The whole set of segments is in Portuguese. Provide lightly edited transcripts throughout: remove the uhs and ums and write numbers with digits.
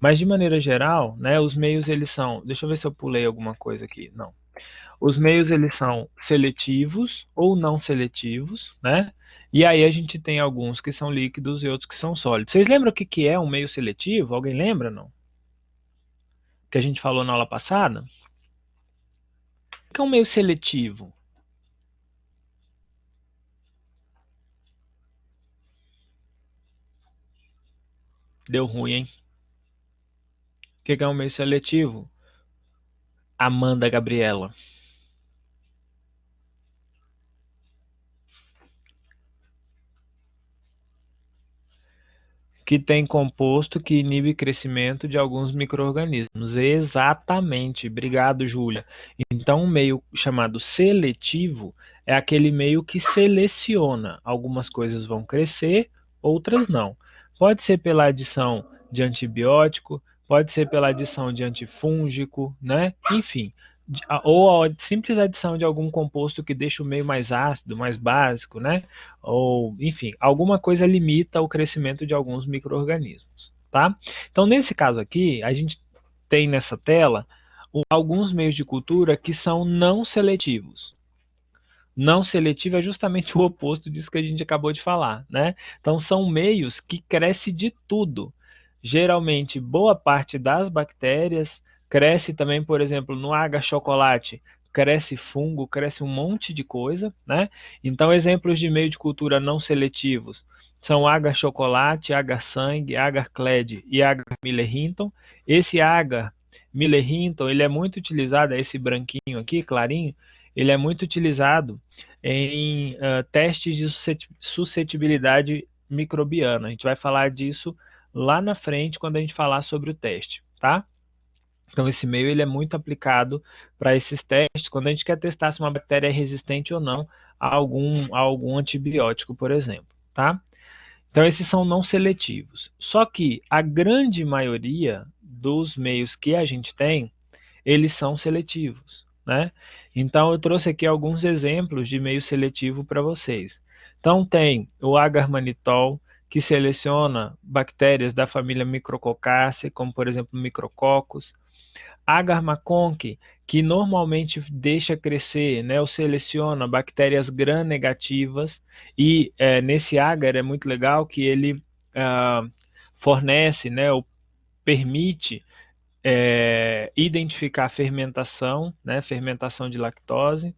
Mas de maneira geral, né, os meios eles são, deixa eu ver se eu pulei alguma coisa aqui, não. Os meios eles são seletivos ou não seletivos, né? E aí a gente tem alguns que são líquidos e outros que são sólidos. Vocês lembram o que que é um meio seletivo? Alguém lembra, não? Que a gente falou na aula passada? O que é um meio seletivo? Deu ruim, hein? O que é um meio seletivo? Amanda Gabriela. Que tem composto que inibe o crescimento de alguns micro-organismos. Exatamente. Obrigado, Júlia. Então, um meio chamado seletivo é aquele meio que seleciona. Algumas coisas vão crescer, outras não. Pode ser pela adição de antibiótico, pode ser pela adição de antifúngico, né? Enfim, ou a simples adição de algum composto que deixa o meio mais ácido, mais básico, né? Ou, enfim, alguma coisa limita o crescimento de alguns micro-organismos, tá? Então, nesse caso aqui, a gente tem nessa tela alguns meios de cultura que são não seletivos. Não seletivo é justamente o oposto disso que a gente acabou de falar, né? Então, são meios que cresce de tudo. Geralmente, boa parte das bactérias cresce também, por exemplo, no H-chocolate, cresce fungo, cresce um monte de coisa, né? Então, exemplos de meio de cultura não seletivos são H-chocolate, H-sangue, H-clade e H-Miller-Hinton. Esse H-Miller-Hinton, ele é muito utilizado, esse branquinho aqui, clarinho, ele é muito utilizado em testes de suscetibilidade microbiana. A gente vai falar disso lá na frente quando a gente falar sobre o teste, tá? Então esse meio ele é muito aplicado para esses testes, quando a gente quer testar se uma bactéria é resistente ou não a algum antibiótico, por exemplo, tá? Então esses são não seletivos. Só que a grande maioria dos meios que a gente tem, eles são seletivos, né? Então eu trouxe aqui alguns exemplos de meio seletivo para vocês. Então tem o agarmanitol, que seleciona bactérias da família Micrococcaceae, como por exemplo Micrococcus. Agar-Conc, que normalmente deixa crescer, né, ou seleciona bactérias gram-negativas, e nesse agar é muito legal que ele fornece, né, ou permite identificar fermentação, né, fermentação de lactose.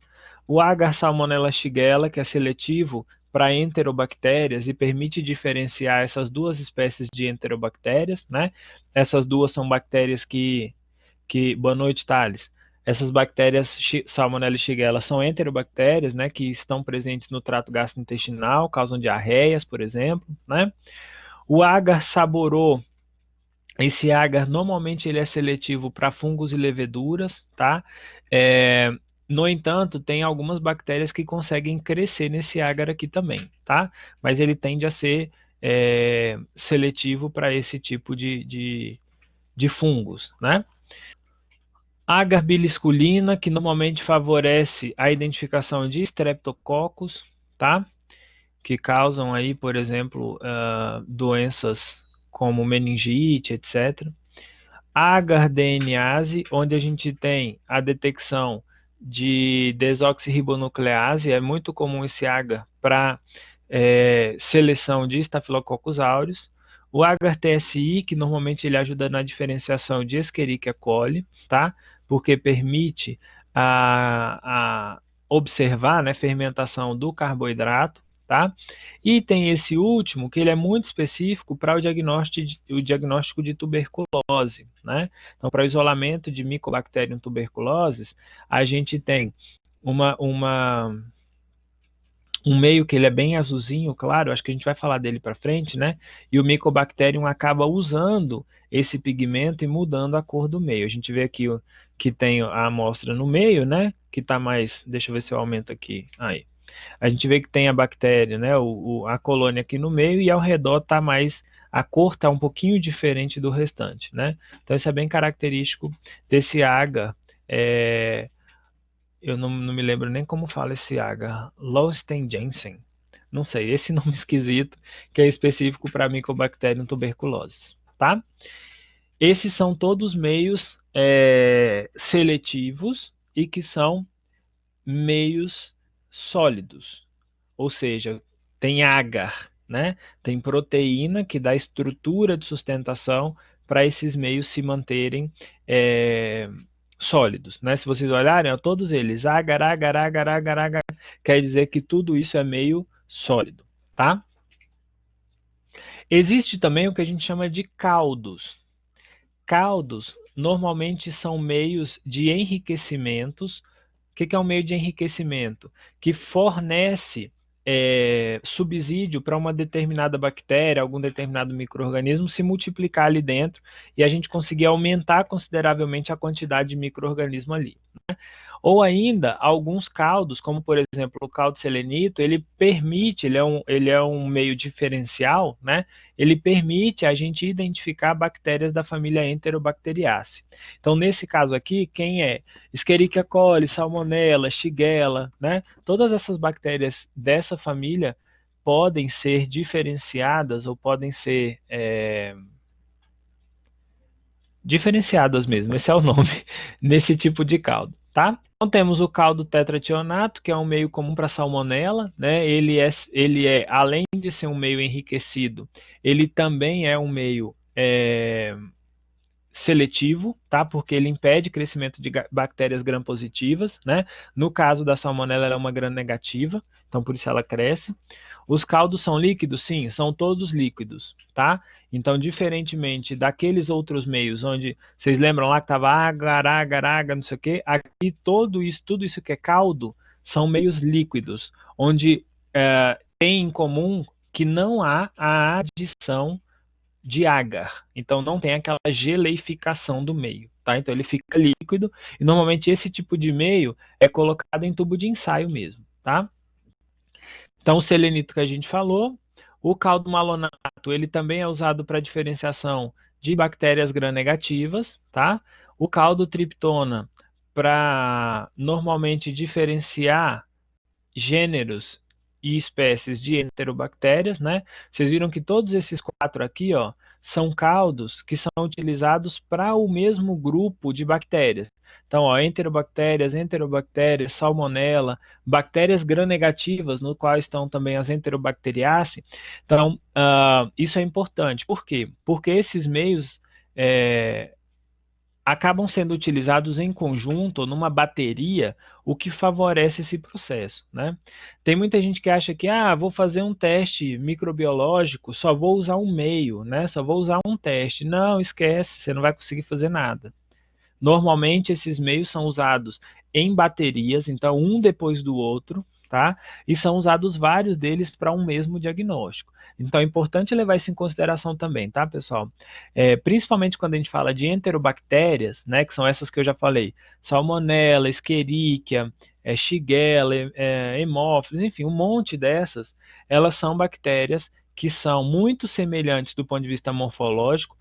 O agar Salmonella shigella, que é seletivo para enterobactérias e permite diferenciar essas duas espécies de enterobactérias, né? Essas duas são bactérias boa noite, Thales. Essas bactérias Salmonella e Shigella são enterobactérias, né, que estão presentes no trato gastrointestinal, causam diarreias, por exemplo, né? O agar saborô, esse agar normalmente ele é seletivo para fungos e leveduras, tá? No entanto, tem algumas bactérias que conseguem crescer nesse agar aqui também, tá? Mas ele tende a ser seletivo para esse tipo de fungos, né? Agar bilisculina, que normalmente favorece a identificação de streptococcus, tá? Que causam aí, por exemplo, doenças como meningite, etc. Agar DNase, onde a gente tem a detecção de desoxirribonuclease, é muito comum esse agar para seleção de Staphylococcus aureus. O agar-TSI, que normalmente ele ajuda na diferenciação de Escherichia coli, tá? Porque permite a observar, né, fermentação do carboidrato, tá? E tem esse último, que ele é muito específico para o diagnóstico de tuberculose, né? Então, para o isolamento de Mycobacterium tuberculosis, a gente tem uma um meio que ele é bem azulzinho, claro, acho que a gente vai falar dele para frente, né? E o Mycobacterium acaba usando esse pigmento e mudando a cor do meio. A gente vê aqui que tem a amostra no meio, né? Que está mais, deixa eu ver se eu aumento aqui, aí. A gente vê que tem a bactéria, né? A colônia aqui no meio e ao redor está mais, a cor está um pouquinho diferente do restante, né? Então isso é bem característico desse agar, eu não me lembro nem como fala esse agar. Lousten-Jensen. Não sei, esse nome esquisito que é específico para Mycobacterium tuberculosis, tá? Esses são todos meios seletivos e que são meios sólidos, ou seja, tem agar, né? Tem proteína que dá estrutura de sustentação para esses meios se manterem sólidos, né? Se vocês olharem, ó, todos eles, agar, agar, agar, agar, agar, quer dizer que tudo isso é meio sólido, tá? Existe também o que a gente chama de caldos. Caldos normalmente são meios de enriquecimentos. O que é um meio de enriquecimento? Que fornece subsídio para uma determinada bactéria, algum determinado micro-organismo se multiplicar ali dentro e a gente conseguir aumentar consideravelmente a quantidade de micro-organismo ali. Ou ainda, alguns caldos, como por exemplo o caldo selenito, ele permite, ele é um meio diferencial, né? Ele permite a gente identificar bactérias da família Enterobacteriaceae. Então, nesse caso aqui, quem é Escherichia coli, Salmonella, Shigella, né? Todas essas bactérias dessa família podem ser diferenciadas ou podem ser diferenciadas mesmo, esse é o nome, nesse tipo de caldo, tá? Então temos o caldo tetrationato, que é um meio comum para salmonela, né? Ele é, além de ser um meio enriquecido, ele também é um meio seletivo, tá? Porque ele impede crescimento de bactérias gram-positivas, né? No caso da salmonela, ela é uma gram-negativa, então por isso ela cresce. Os caldos são líquidos? Sim, são todos líquidos, tá? Então, diferentemente daqueles outros meios, onde vocês lembram lá que estava agar, agar, agar, não sei o quê, aqui tudo isso que é caldo, são meios líquidos, onde tem em comum que não há a adição de agar. Então não tem aquela geleificação do meio, tá? Então ele fica líquido e normalmente esse tipo de meio é colocado em tubo de ensaio mesmo, tá? Então o selenito que a gente falou, o caldo malonato, ele também é usado para diferenciação de bactérias gram-negativas, tá? O caldo triptona para normalmente diferenciar gêneros e espécies de enterobactérias, né? Vocês viram que todos esses quatro aqui, ó, são caldos que são utilizados para o mesmo grupo de bactérias. Então, ó, enterobactérias, salmonella, bactérias gram-negativas, no qual estão também as enterobacteriaceae. Então, isso é importante. Por quê? Porque esses meios acabam sendo utilizados em conjunto, numa bateria, o que favorece esse processo, né? Tem muita gente que acha que, vou fazer um teste microbiológico, só vou usar um meio, né? Só vou usar um teste. Não, esquece, você não vai conseguir fazer nada. Normalmente, esses meios são usados em baterias, então um depois do outro, tá? E são usados vários deles para um mesmo diagnóstico. Então é importante levar isso em consideração também, tá, pessoal? Principalmente quando a gente fala de enterobactérias, né, que são essas que eu já falei, Salmonella, Escherichia, Shigella, Haemophilus, enfim, um monte dessas, elas são bactérias que são muito semelhantes do ponto de vista morfológico,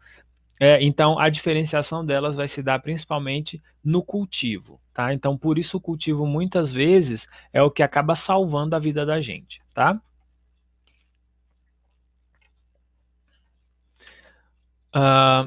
então, a diferenciação delas vai se dar principalmente no cultivo, tá? Então, por isso o cultivo muitas vezes é o que acaba salvando a vida da gente, tá?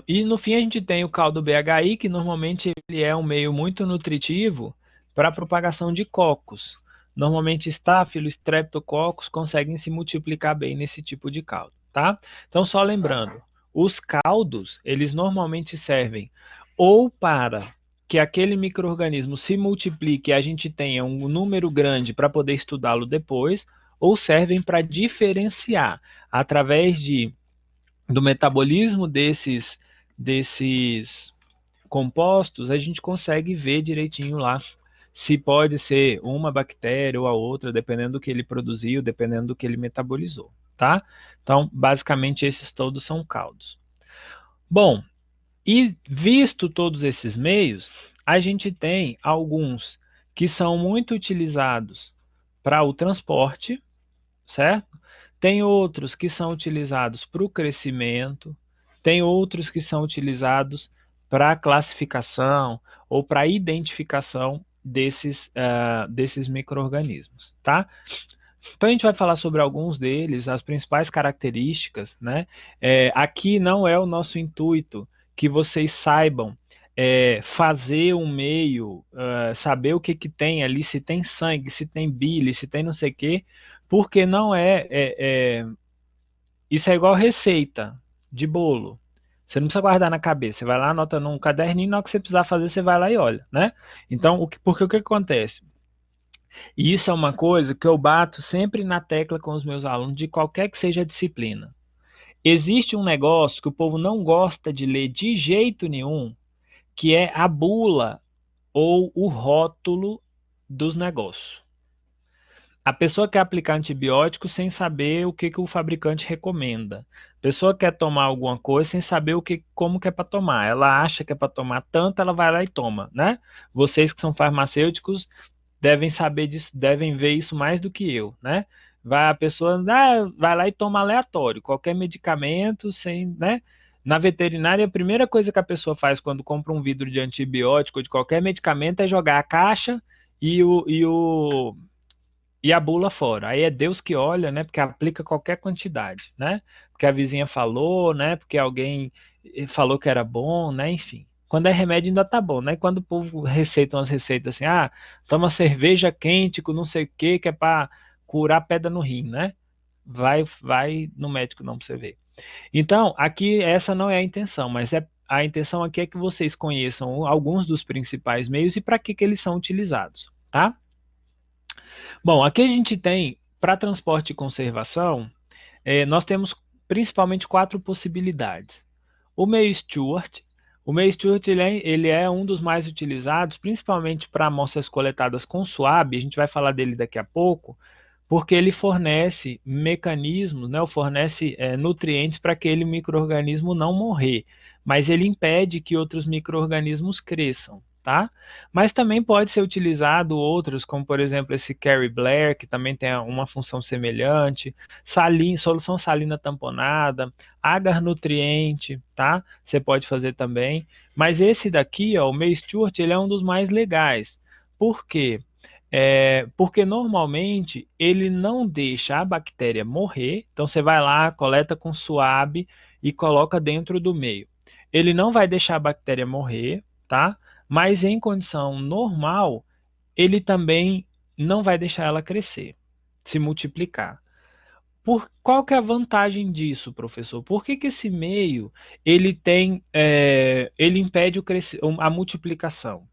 E no fim a gente tem o caldo BHI, que normalmente ele é um meio muito nutritivo para a propagação de cocos. Normalmente Staphylos, Streptococcus conseguem se multiplicar bem nesse tipo de caldo, tá? Então só lembrando, os caldos, eles normalmente servem ou para que aquele micro-organismo se multiplique e a gente tenha um número grande para poder estudá-lo depois, ou servem para diferenciar através do metabolismo desses compostos, a gente consegue ver direitinho lá se pode ser uma bactéria ou a outra, dependendo do que ele produziu, dependendo do que ele metabolizou, tá? Então, basicamente, esses todos são caldos. Bom, e visto todos esses meios, a gente tem alguns que são muito utilizados para o transporte, certo? Tem outros que são utilizados para o crescimento, tem outros que são utilizados para classificação ou para identificação desses micro-organismos, tá? Então a gente vai falar sobre alguns deles, as principais características, né? Aqui não é o nosso intuito que vocês saibam fazer um meio, saber o que que tem ali, se tem sangue, se tem bile, se tem não sei o quê, porque não isso é igual receita de bolo. Você não precisa guardar na cabeça. Você vai lá, anota num caderninho, na hora que você precisar fazer, você vai lá e olha, né? Então, porque o que acontece? E isso é uma coisa que eu bato sempre na tecla com os meus alunos, de qualquer que seja a disciplina. Existe um negócio que o povo não gosta de ler de jeito nenhum, que é a bula ou o rótulo dos negócios. A pessoa quer aplicar antibiótico sem saber o que, que o fabricante recomenda. A pessoa quer tomar alguma coisa sem saber como que é para tomar. Ela acha que é para tomar tanto, ela vai lá e toma, né? Vocês que são farmacêuticos devem saber disso, devem ver isso mais do que eu, né? A pessoa vai lá e toma aleatório, qualquer medicamento, sem, né? Na veterinária, a primeira coisa que a pessoa faz quando compra um vidro de antibiótico ou de qualquer medicamento é jogar a caixa e a bula fora. Aí é Deus que olha, né? Porque aplica qualquer quantidade, né? Porque a vizinha falou, né? Porque alguém falou que era bom, né? Enfim. Quando é remédio ainda tá bom, né? Quando o povo receita umas receitas assim, toma cerveja quente com não sei o que é para curar pedra no rim, né? Vai no médico não pra você ver. Então, aqui essa não é a intenção, mas a intenção aqui é que vocês conheçam alguns dos principais meios e para que eles são utilizados, tá? Bom, aqui a gente tem, para transporte e conservação, nós temos principalmente quatro possibilidades. O meio Stewart. O meio Stewart ele é um dos mais utilizados, principalmente para amostras coletadas com suave, a gente vai falar dele daqui a pouco, porque ele fornece mecanismos, né, fornece nutrientes para aquele micro-organismo não morrer, mas ele impede que outros micro-organismos cresçam, tá? Mas também pode ser utilizado outros, como por exemplo esse Carrie Blair, que também tem uma função semelhante, solução salina tamponada, agar nutriente, tá? Você pode fazer também. Mas esse daqui, ó, o May Stewart, ele é um dos mais legais. Por quê? Porque normalmente ele não deixa a bactéria morrer, então você vai lá, coleta com suave e coloca dentro do meio. Ele não vai deixar a bactéria morrer, tá? Mas em condição normal, ele também não vai deixar ela crescer, se multiplicar. Qual que é a vantagem disso, professor? Por que, que esse meio ele impede a multiplicação?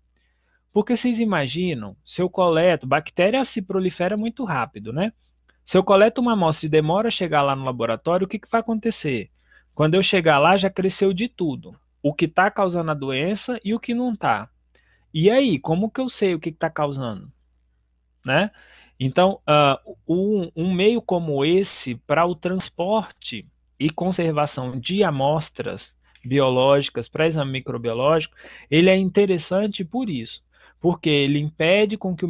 Porque vocês imaginam, se eu coleto, bactéria se prolifera muito rápido, né? Se eu coleto uma amostra e demora a chegar lá no laboratório, o que, que vai acontecer? Quando eu chegar lá, já cresceu de tudo. O que está causando a doença e o que não está. E aí, como que eu sei o que está causando? Né? Então, um meio como esse para o transporte e conservação de amostras biológicas para exame microbiológico, ele é interessante por isso, porque ele impede com que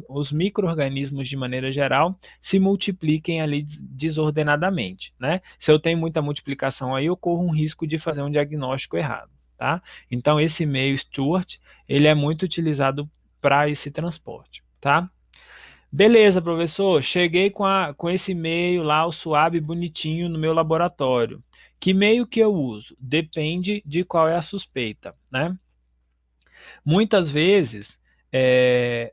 os micro-organismos, de maneira geral, se multipliquem ali desordenadamente, né? Se eu tenho muita multiplicação aí, eu corro um risco de fazer um diagnóstico errado, tá? Então, esse meio Stewart, ele é muito utilizado para esse transporte, tá? Beleza, professor. Cheguei com esse e-mail lá, o suave bonitinho no meu laboratório. Que e-mail que eu uso? Depende de qual é a suspeita, né? Muitas vezes, é,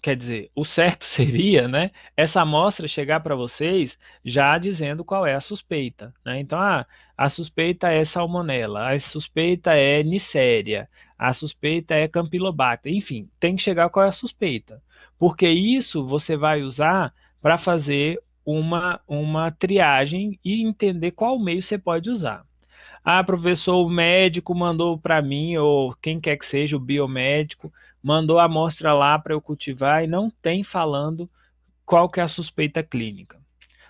quer dizer, o certo seria, né, essa amostra chegar para vocês já dizendo qual é a suspeita, né? Então, a suspeita é salmonela, a suspeita é Neisseria, a suspeita é Campylobacter, enfim, tem que chegar qual é a suspeita, porque isso você vai usar para fazer uma triagem e entender qual meio você pode usar. Professor, o médico mandou para mim, ou quem quer que seja, o biomédico, mandou a amostra lá para eu cultivar e não tem falando qual que é a suspeita clínica.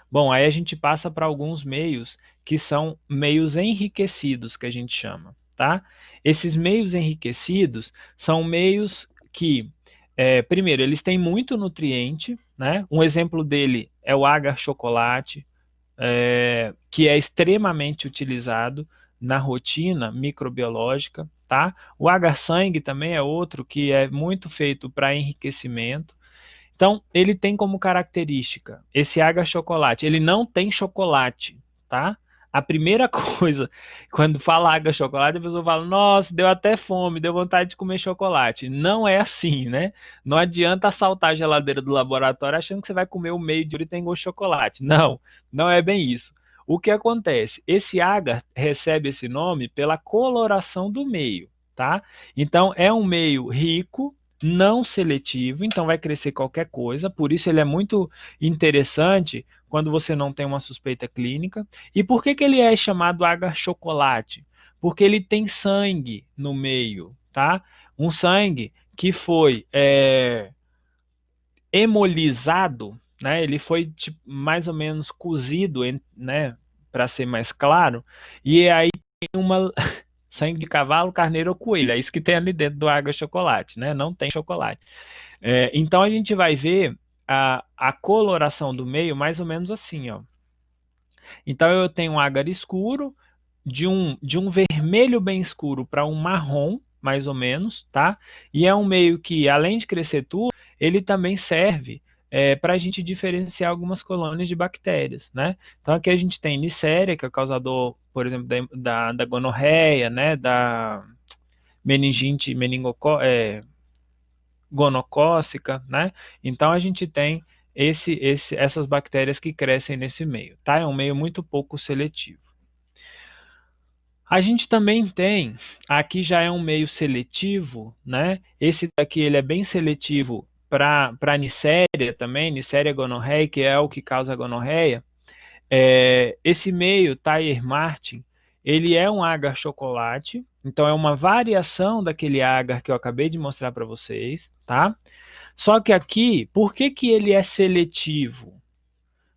Bom, aí a gente passa para alguns meios que são meios enriquecidos, que a gente chama, tá? Esses meios enriquecidos são meios que, primeiro, eles têm muito nutriente, né? Um exemplo dele é o agar chocolate, que é extremamente utilizado na rotina microbiológica, tá? O agar-sangue também é outro que é muito feito para enriquecimento. Então, ele tem como característica esse agar-chocolate, ele não tem chocolate, tá? a primeira coisa, quando fala água chocolate, a pessoa fala, nossa, deu até fome, deu vontade de comer chocolate. Não é assim, né? Não adianta assaltar a geladeira do laboratório achando que você vai comer o meio de ouro e tem gosto de chocolate. Não, não é bem isso. O que acontece? Esse agar recebe esse nome pela coloração do meio, tá? Então, é um meio rico, não seletivo, então vai crescer qualquer coisa, por isso ele é muito interessante quando você não tem uma suspeita clínica. E por que ele é chamado agar chocolate? Porque ele tem sangue no meio, tá? Um sangue que foi hemolizado, né? Ele foi tipo, mais ou menos cozido, né? Para ser mais claro. E aí tem uma sangue de cavalo, carneiro ou coelho. É isso que tem ali dentro do agar chocolate, né? Não tem chocolate. Então a gente vai ver a coloração do meio mais ou menos assim, ó. Então eu tenho um agar escuro, de um vermelho bem escuro para um marrom, mais ou menos, tá? E é um meio que, além de crescer tudo, ele também serve para a gente diferenciar algumas colônias de bactérias, né? Então aqui a gente tem Neisseria, que é o causador, por exemplo, da gonorreia, né? Da meningite gonocócica, né? Então a gente tem essas bactérias que crescem nesse meio, tá? É um meio muito pouco seletivo. A gente também tem, aqui já é um meio seletivo, né? Esse daqui ele é bem seletivo para Neisseria também, Neisseria gonorreia, que é o que causa a gonorreia. Esse meio, Thyer Martin, ele é um agar chocolate, então é uma variação daquele agar que eu acabei de mostrar para vocês, tá? Só que aqui, por que que ele é seletivo?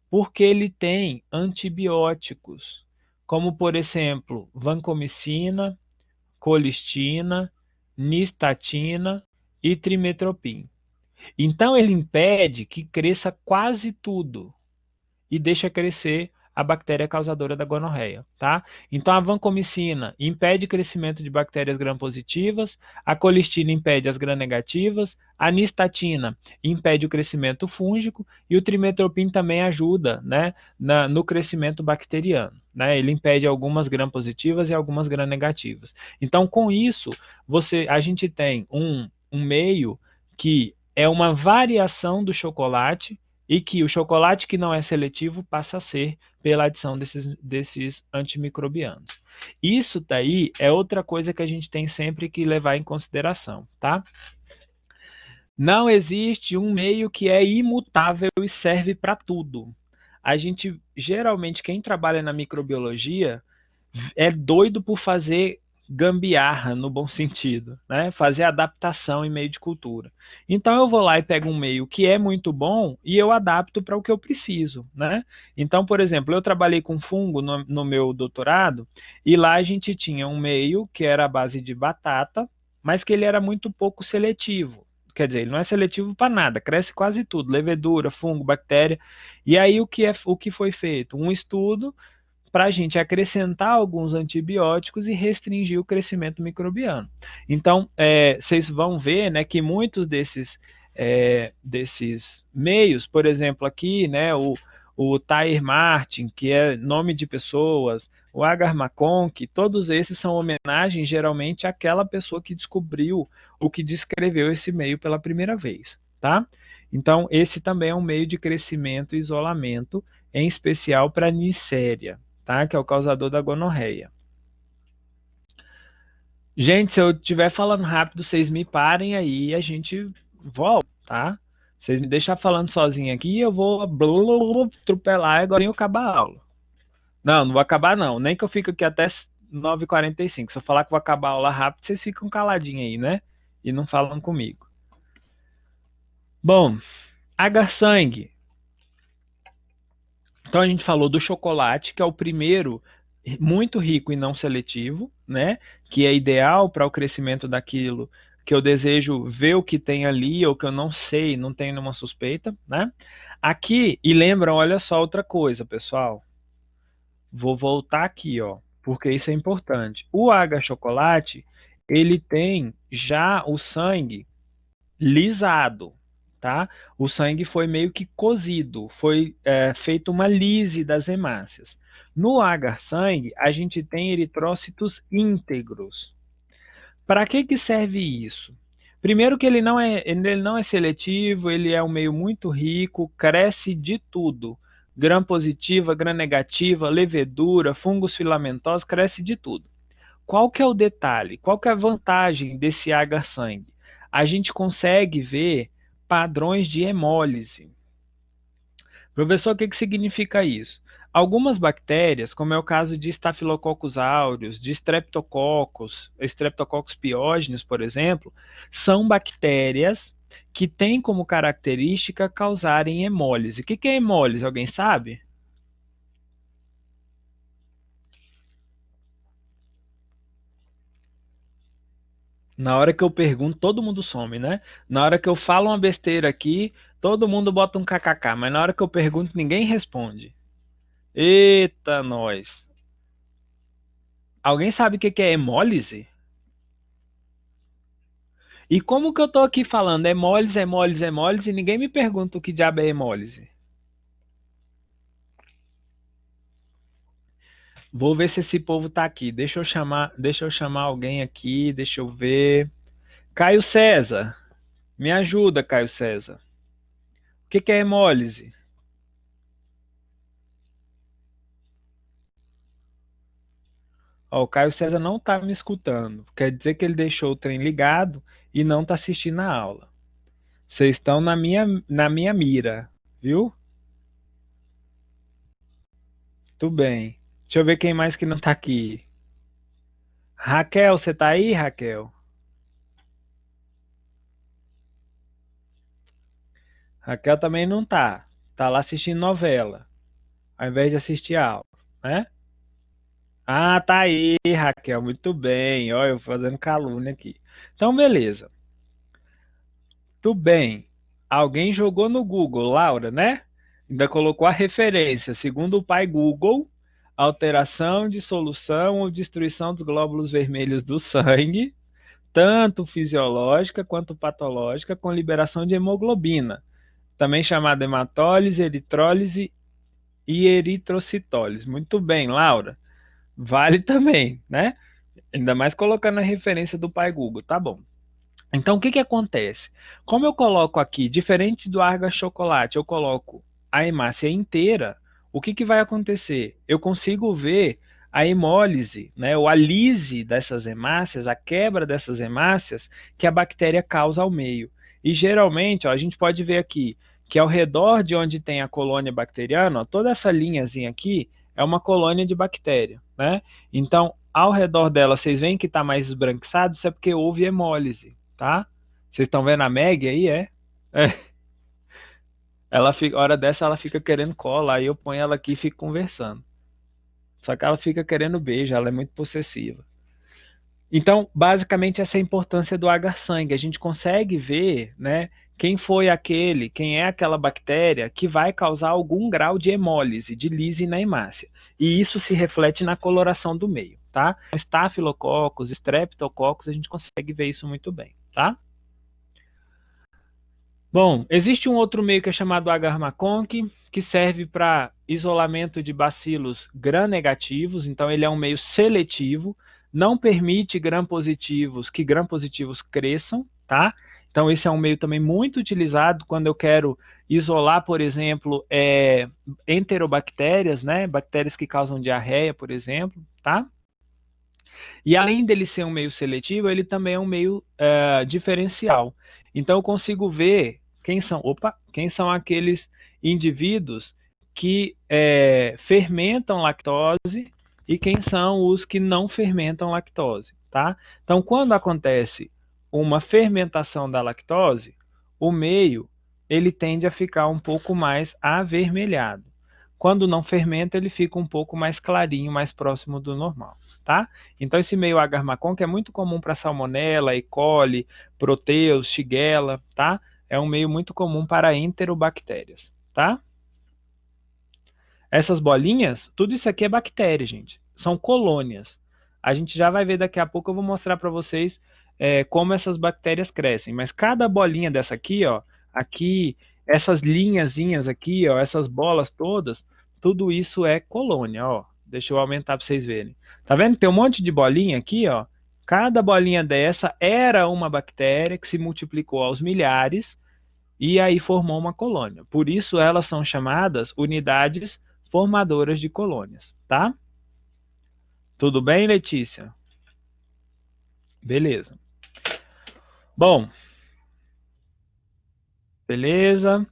Porque ele tem antibióticos, como por exemplo, vancomicina, colistina, nistatina e trimetoprim. Então ele impede que cresça quase tudo e deixa crescer a bactéria causadora da gonorreia, tá? Então a vancomicina impede o crescimento de bactérias gram-positivas, a colistina impede as gram-negativas, a nistatina impede o crescimento fúngico e o trimetoprim também ajuda, né, no crescimento bacteriano, né? Ele impede algumas gram-positivas e algumas gram-negativas. Então com isso, a gente tem um meio que é uma variação do chocolate e que o chocolate que não é seletivo passa a ser pela adição desses antimicrobianos. Isso daí é outra coisa que a gente tem sempre que levar em consideração, tá? Não existe um meio que é imutável e serve para tudo. A gente, geralmente, quem trabalha na microbiologia é doido por fazer gambiarra no bom sentido, né? Fazer adaptação em meio de cultura. Então eu vou lá e pego um meio que é muito bom e eu adapto para o que eu preciso, né? Então, por exemplo, eu trabalhei com fungo no meu doutorado e lá a gente tinha um meio que era a base de batata, mas que ele era muito pouco seletivo. Quer dizer, ele não é seletivo para nada, cresce quase tudo, levedura, fungo, bactéria. E aí o que foi feito? Um estudo para a gente acrescentar alguns antibióticos e restringir o crescimento microbiano. Então, vocês vão ver, né, que muitos desses meios, por exemplo, aqui, né, o Thyer Martin, que é nome de pessoas, o Agar McConk, todos esses são homenagens geralmente àquela pessoa que descobriu o que descreveu esse meio pela primeira vez, tá? Então, esse também é um meio de crescimento e isolamento, em especial para Neisseria, tá? Que é o causador da gonorreia. Gente, se eu estiver falando rápido, vocês me parem aí e a gente volta, tá? Vocês me deixam falando sozinho aqui, eu vou atropelar e agora eu acabar a aula. Não, não vou acabar não, nem que eu fique aqui até 9h45. Se eu falar que vou acabar a aula rápido, vocês ficam caladinhos aí, né? E não falam comigo. Bom, agar-sangue. Então a gente falou do chocolate, que é o primeiro muito rico e não seletivo, né? Que é ideal para o crescimento daquilo que eu desejo ver o que tem ali ou que eu não sei, não tenho nenhuma suspeita, né? Aqui, e lembram, olha só outra coisa, pessoal. Vou voltar aqui, ó, porque isso é importante. O H-chocolate, ele tem já o sangue lisado, tá? O sangue foi meio que cozido, foi feita uma lise das hemácias. No agar-sangue, a gente tem eritrócitos íntegros. Para que serve isso? Primeiro que ele não é seletivo, ele é um meio muito rico, cresce de tudo. Gram positiva, gram negativa, levedura, fungos filamentosos, cresce de tudo. Qual que é o detalhe? Qual que é a vantagem desse agar-sangue? A gente consegue ver padrões de hemólise. Professor, o que que significa isso? Algumas bactérias, como é o caso de Staphylococcus aureus, de Streptococcus piógenes, por exemplo, são bactérias que têm como característica causarem hemólise. O que que é hemólise? Alguém sabe? Na hora que eu pergunto, todo mundo some, né? Na hora que eu falo uma besteira aqui, todo mundo bota um kkk, mas na hora que eu pergunto, ninguém responde. Eita, nós. Alguém sabe o que que é hemólise? E como que eu tô aqui falando hemólise, hemólise, hemólise, e ninguém me pergunta o que diabo é hemólise? Vou ver se esse povo tá aqui. Deixa eu chamar alguém aqui, deixa eu ver. Caio César, me ajuda, Caio César. O que que é hemólise? Ó, o Caio César não tá me escutando. Quer dizer que ele deixou o trem ligado e não tá assistindo a aula. Vocês estão na minha mira, viu? Tudo bem. Deixa eu ver quem mais que não tá aqui. Raquel, você tá aí, Raquel? Raquel também não tá. Tá lá assistindo novela, ao invés de assistir a aula, né? Ah, tá aí, Raquel, muito bem. Olha, eu fazendo calúnia aqui. Então, beleza. Tudo bem. Alguém jogou no Google, Laura, né? Ainda colocou a referência. Segundo o pai Google, alteração de solução ou destruição dos glóbulos vermelhos do sangue, tanto fisiológica quanto patológica, com liberação de hemoglobina, também chamada hematólise, eritrólise e eritrocitólise. Muito bem, Laura. Vale também, né? Ainda mais colocando a referência do pai Google, tá bom. Então, o que que acontece? Como eu coloco aqui, diferente do Arga Chocolate, eu coloco a hemácia inteira, o que que vai acontecer? Eu consigo ver a hemólise, né, ou a lise dessas hemácias, a quebra dessas hemácias que a bactéria causa ao meio. E geralmente, ó, a gente pode ver aqui que ao redor de onde tem a colônia bacteriana, ó, toda essa linhazinha aqui é uma colônia de bactéria, né? Então, ao redor dela, vocês veem que está mais esbranquiçado, isso é porque houve hemólise, tá? Vocês estão vendo a Meg aí, é? É. Ela fica, hora dessa ela fica querendo cola, aí eu ponho ela aqui e fico conversando. Só que ela fica querendo beijo, ela é muito possessiva. Então, basicamente essa é a importância do agar-sangue. A gente consegue ver, né, quem é aquela bactéria que vai causar algum grau de hemólise, de lise na hemácia. E isso se reflete na coloração do meio, tá? Estafilococcus, streptococcus, a gente consegue ver isso muito bem, tá? Bom, existe um outro meio que é chamado agar-Macconkie, que serve para isolamento de bacilos gram-negativos, então ele é um meio seletivo, não permite gram-positivos que gram-positivos cresçam, tá? Então esse é um meio também muito utilizado quando eu quero isolar, por exemplo, enterobactérias, né? Bactérias que causam diarreia, por exemplo, tá? E além dele ser um meio seletivo, ele também é um meio diferencial. Então eu consigo ver quem são aqueles indivíduos que fermentam lactose e quem são os que não fermentam lactose, tá? Então quando acontece uma fermentação da lactose, o meio ele tende a ficar um pouco mais avermelhado. Quando não fermenta, ele fica um pouco mais clarinho, mais próximo do normal, tá? Então esse meio agar-Macon, que é muito comum para salmonella, E. coli, proteus, shigella, tá? É um meio muito comum para enterobactérias, tá? Essas bolinhas, tudo isso aqui é bactéria, gente. São colônias. A gente já vai ver daqui a pouco, eu vou mostrar para vocês como essas bactérias crescem. Mas cada bolinha dessa aqui, ó, aqui, essas linhazinhas aqui, ó, essas bolas todas, tudo isso é colônia, ó. Deixa eu aumentar para vocês verem. Tá vendo que tem um monte de bolinha aqui, ó? Cada bolinha dessa era uma bactéria que se multiplicou aos milhares e aí formou uma colônia. Por isso elas são chamadas unidades formadoras de colônias, tá? Tudo bem, Letícia? Beleza. Bom, beleza.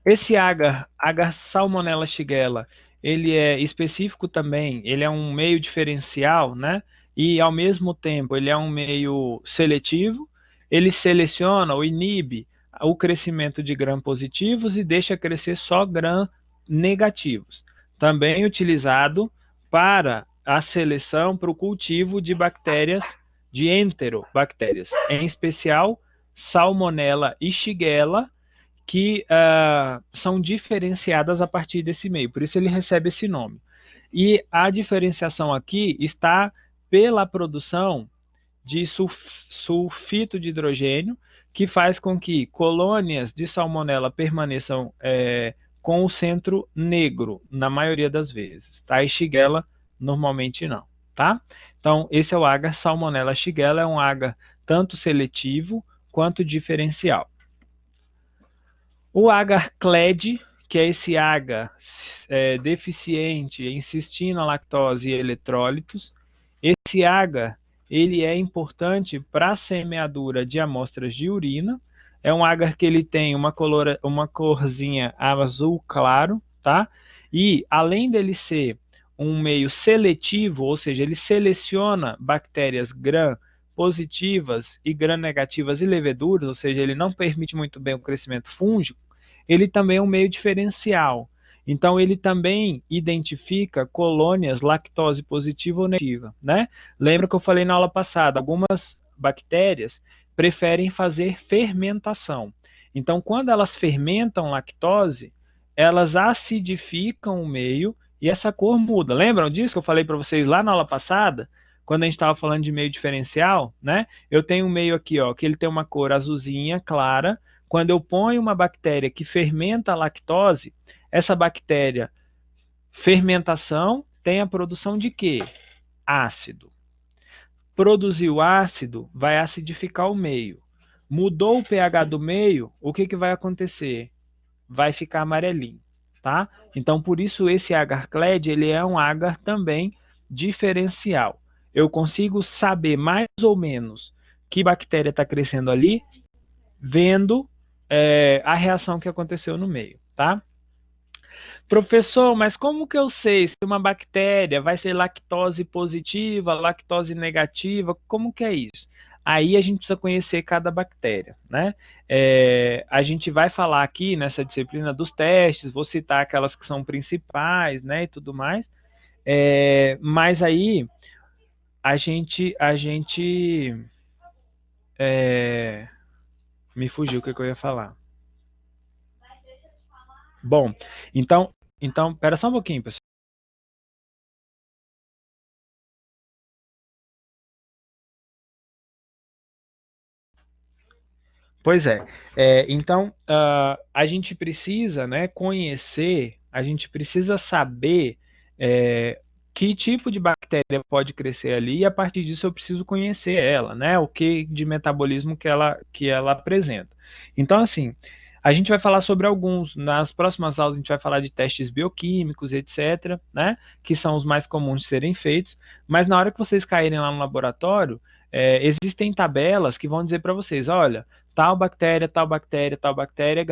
Esse agar Salmonella shigella, ele é específico também, ele é um meio diferencial, né? E ao mesmo tempo ele é um meio seletivo, ele seleciona ou inibe o crescimento de gram positivos e deixa crescer só gram negativos. Também utilizado para a seleção para o cultivo de bactérias, de enterobactérias, em especial Salmonella e Shigella, que são diferenciadas a partir desse meio, por isso ele recebe esse nome. E a diferenciação aqui está pela produção de sulfito de hidrogênio, que faz com que colônias de salmonela permaneçam com o centro negro, na maioria das vezes. Tá? E Shigella, normalmente não. Tá? Então, esse é o agar Salmonella Shigella, é um agar tanto seletivo quanto diferencial. O agar CLED, que é esse agar deficiente em cistina, lactose e eletrólitos, esse agar ele é importante para a semeadura de amostras de urina. É um agar que ele tem uma corzinha azul claro, tá? E além dele ser um meio seletivo, ou seja, ele seleciona bactérias gram positivas e gram negativas e leveduras, ou seja, ele não permite muito bem o crescimento fúngico, ele também é um meio diferencial. Então, ele também identifica colônias lactose positiva ou negativa, né? Lembra que eu falei na aula passada, algumas bactérias preferem fazer fermentação. Então, quando elas fermentam lactose, elas acidificam o meio e essa cor muda. Lembram disso que eu falei para vocês lá na aula passada? Quando a gente estava falando de meio diferencial, né? Eu tenho um meio aqui, ó, que ele tem uma cor azulzinha, clara. Quando eu ponho uma bactéria que fermenta a lactose, essa bactéria, fermentação, tem a produção de quê? Ácido. Produziu ácido, vai acidificar o meio. Mudou o pH do meio, o que vai acontecer? Vai ficar amarelinho, tá? Então, por isso, esse agar-clade, ele é um agar também diferencial. Eu consigo saber mais ou menos que bactéria está crescendo ali, vendo a reação que aconteceu no meio, tá? Professor, mas como que eu sei se uma bactéria vai ser lactose positiva, lactose negativa? Como que é isso? Aí a gente precisa conhecer cada bactéria, né? A gente vai falar aqui nessa disciplina dos testes, vou citar aquelas que são principais, né, e tudo mais. Mas aí a gente me fugiu o que eu ia falar. Bom, então, pera só um pouquinho, pessoal. Pois é. Então, a gente precisa, né, conhecer, a gente precisa saber que tipo de bactéria pode crescer ali e a partir disso eu preciso conhecer ela, né, o que de metabolismo que ela apresenta. Então, assim, a gente vai falar sobre alguns, nas próximas aulas a gente vai falar de testes bioquímicos, etc., né, que são os mais comuns de serem feitos, mas na hora que vocês caírem lá no laboratório, existem tabelas que vão dizer para vocês, olha, tal bactéria, tal bactéria, tal bactéria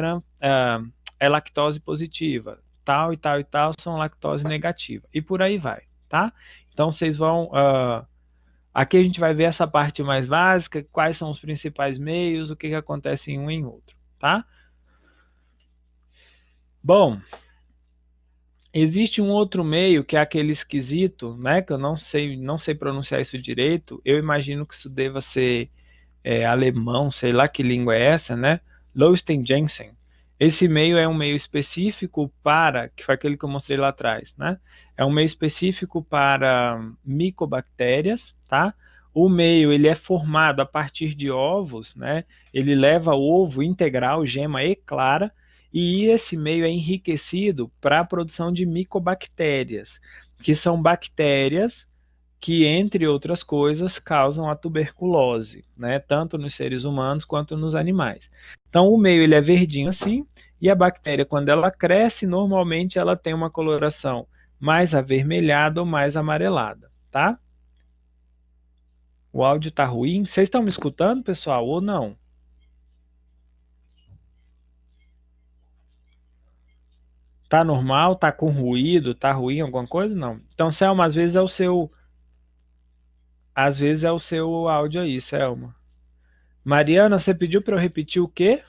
é lactose positiva, tal e tal e tal são lactose negativa, e por aí vai, tá? Então vocês vão, aqui a gente vai ver essa parte mais básica, quais são os principais meios, o que acontece em um e em outro, tá? Bom, existe um outro meio que é aquele esquisito, né, que eu não sei pronunciar isso direito, eu imagino que isso deva ser alemão, sei lá que língua é essa, né? Loesten-Jensen. Esse meio é um meio específico para, que foi aquele que eu mostrei lá atrás, né? É um meio específico para micobactérias, tá? O meio ele é formado a partir de ovos, né? Ele leva ovo integral, gema e clara, e esse meio é enriquecido para a produção de micobactérias, que são bactérias que, entre outras coisas, causam a tuberculose, né? Tanto nos seres humanos quanto nos animais. Então, o meio ele é verdinho assim, e a bactéria, quando ela cresce, normalmente ela tem uma coloração mais avermelhada ou mais amarelada, tá? O áudio tá ruim. Vocês estão me escutando, pessoal, ou não? Tá normal? Tá com ruído? Tá ruim alguma coisa? Não. Então, Selma, às vezes é o seu áudio aí, Selma. Mariana, você pediu para eu repetir o quê?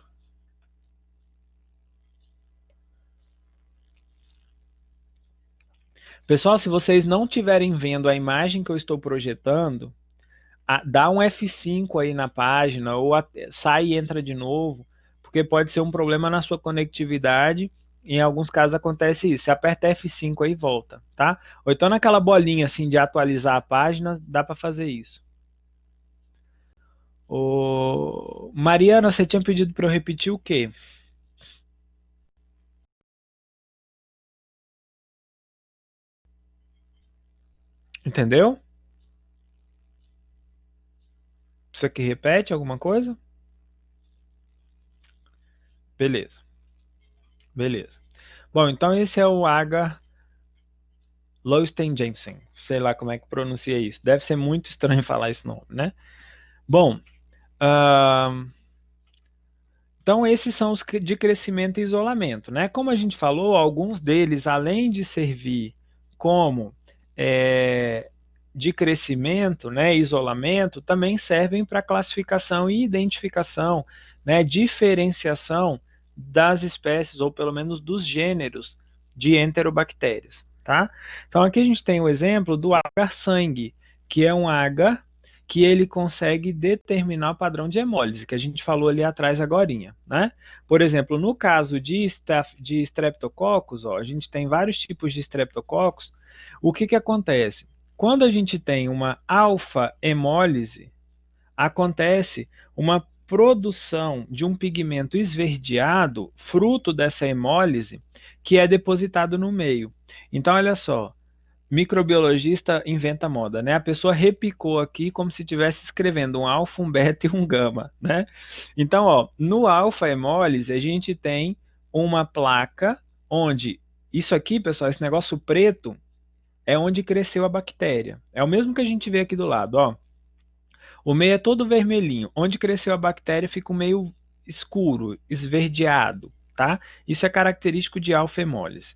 Pessoal, se vocês não estiverem vendo a imagem que eu estou projetando, dá um F5 aí na página ou sai e entra de novo, porque pode ser um problema na sua conectividade. Em alguns casos acontece isso. Você aperta F5 aí e volta, tá? Ou então naquela bolinha assim de atualizar a página, dá para fazer isso. Mariana, você tinha pedido para eu repetir o quê? Entendeu? Você que repete alguma coisa? Beleza, beleza. Bom, então esse é o H. Lowenstein-Jensen, sei lá como é que pronuncia isso. Deve ser muito estranho falar esse nome, né? Bom, ah, então esses são os de crescimento e isolamento, né? Como a gente falou, alguns deles, além de servir como é, de crescimento, né, isolamento, também servem para classificação e identificação, né, diferenciação das espécies, ou pelo menos dos gêneros de enterobactérias, tá? Então aqui a gente tem o exemplo do agar-sangue, que é um agar que ele consegue determinar o padrão de hemólise, que a gente falou ali atrás agorinha, né? Por exemplo, no caso de Streptococcus, ó, a gente tem vários tipos de Streptococcus. O que acontece? Quando a gente tem uma alfa-hemólise, acontece uma produção de um pigmento esverdeado, fruto dessa hemólise, que é depositado no meio. Então, olha só, microbiologista inventa moda, né? A pessoa repicou aqui como se estivesse escrevendo um alfa, um beta e um gama, né? Então, ó, no alfa hemólise a gente tem uma placa onde isso aqui, pessoal, esse negócio preto é onde cresceu a bactéria. É o mesmo que a gente vê aqui do lado, ó. O meio é todo vermelhinho. Onde cresceu a bactéria fica um meio escuro, esverdeado, tá? Isso é característico de alfa hemólise.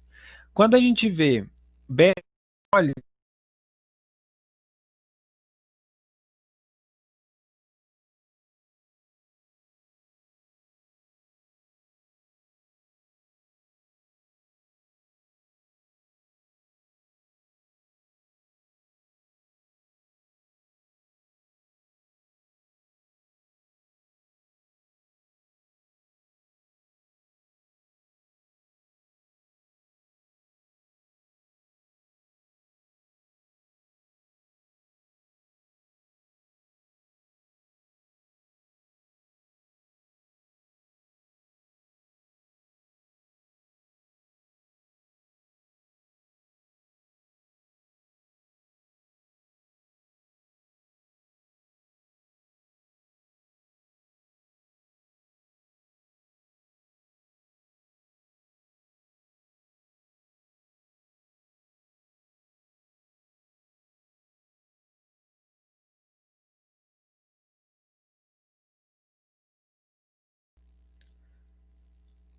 Quando a gente vê beta hemólise,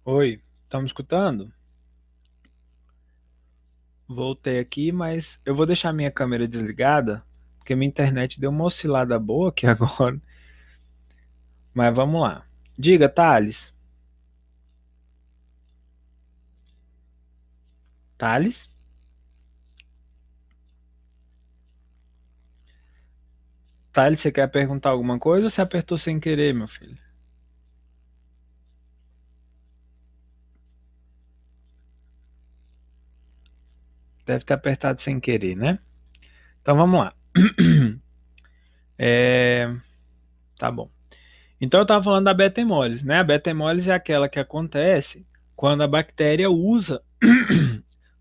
oi, estão me escutando? Voltei aqui, mas eu vou deixar minha câmera desligada, porque minha internet deu uma oscilada boa aqui agora. Mas vamos lá. Diga, Thales. Thales? Thales, você quer perguntar alguma coisa ou você apertou sem querer, meu filho? Deve ter apertado sem querer, né? Então vamos lá. Tá bom. Então eu estava falando da beta-hemólise, né? A beta-hemólise é aquela que acontece quando a bactéria usa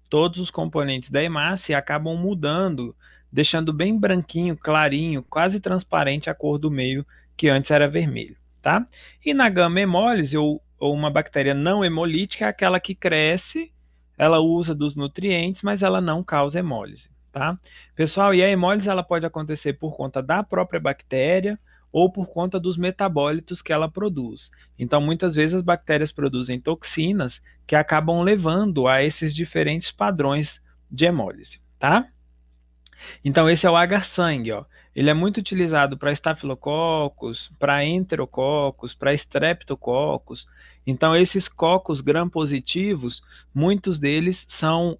todos os componentes da hemácia e acabam mudando, deixando bem branquinho, clarinho, quase transparente a cor do meio que antes era vermelho, tá? E na gama-hemólise, ou uma bactéria não hemolítica, é aquela que cresce, ela usa dos nutrientes, mas ela não causa hemólise, tá? Pessoal, e a hemólise ela pode acontecer por conta da própria bactéria ou por conta dos metabólitos que ela produz. Então, muitas vezes as bactérias produzem toxinas que acabam levando a esses diferentes padrões de hemólise, tá? Então, esse é o agar-sangue, ó. Ele é muito utilizado para estafilococos, para enterococos, para streptococos. Então, esses cocos gram-positivos, muitos deles são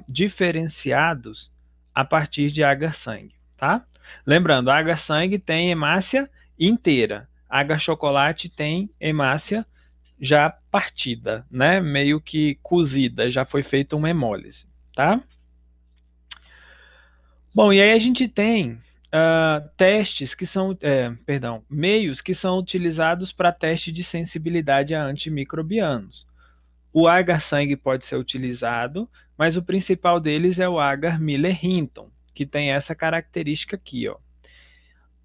diferenciados a partir de agar-sangue, tá? Lembrando, agar-sangue tem hemácia inteira. Agar-chocolate tem hemácia já partida, né? Meio que cozida, já foi feita uma hemólise, tá? Bom, e aí a gente tem testes que são, perdão, meios que são utilizados para teste de sensibilidade a antimicrobianos. O agar-sangue pode ser utilizado, mas o principal deles é o agar Miller-Hinton, que tem essa característica aqui, ó.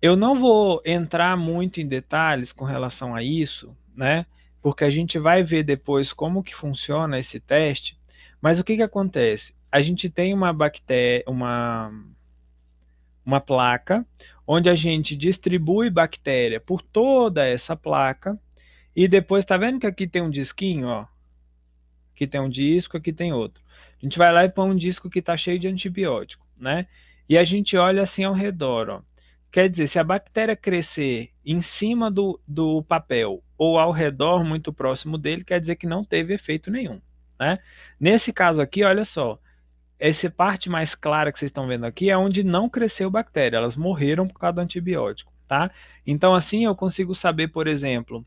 Eu não vou entrar muito em detalhes com relação a isso, né? Porque a gente vai ver depois como que funciona esse teste. Mas o que que acontece? A gente tem uma bactéria, uma placa, onde a gente distribui bactéria por toda essa placa, e depois, tá vendo que aqui tem um disquinho, ó? Aqui tem um disco, aqui tem outro. A gente vai lá e põe um disco que está cheio de antibiótico, né? E a gente olha assim ao redor, ó. Quer dizer, se a bactéria crescer em cima do papel ou ao redor, muito próximo dele, quer dizer que não teve efeito nenhum, né? Nesse caso aqui, olha só, essa parte mais clara que vocês estão vendo aqui é onde não cresceu bactéria, elas morreram por causa do antibiótico, tá? Então, assim eu consigo saber, por exemplo,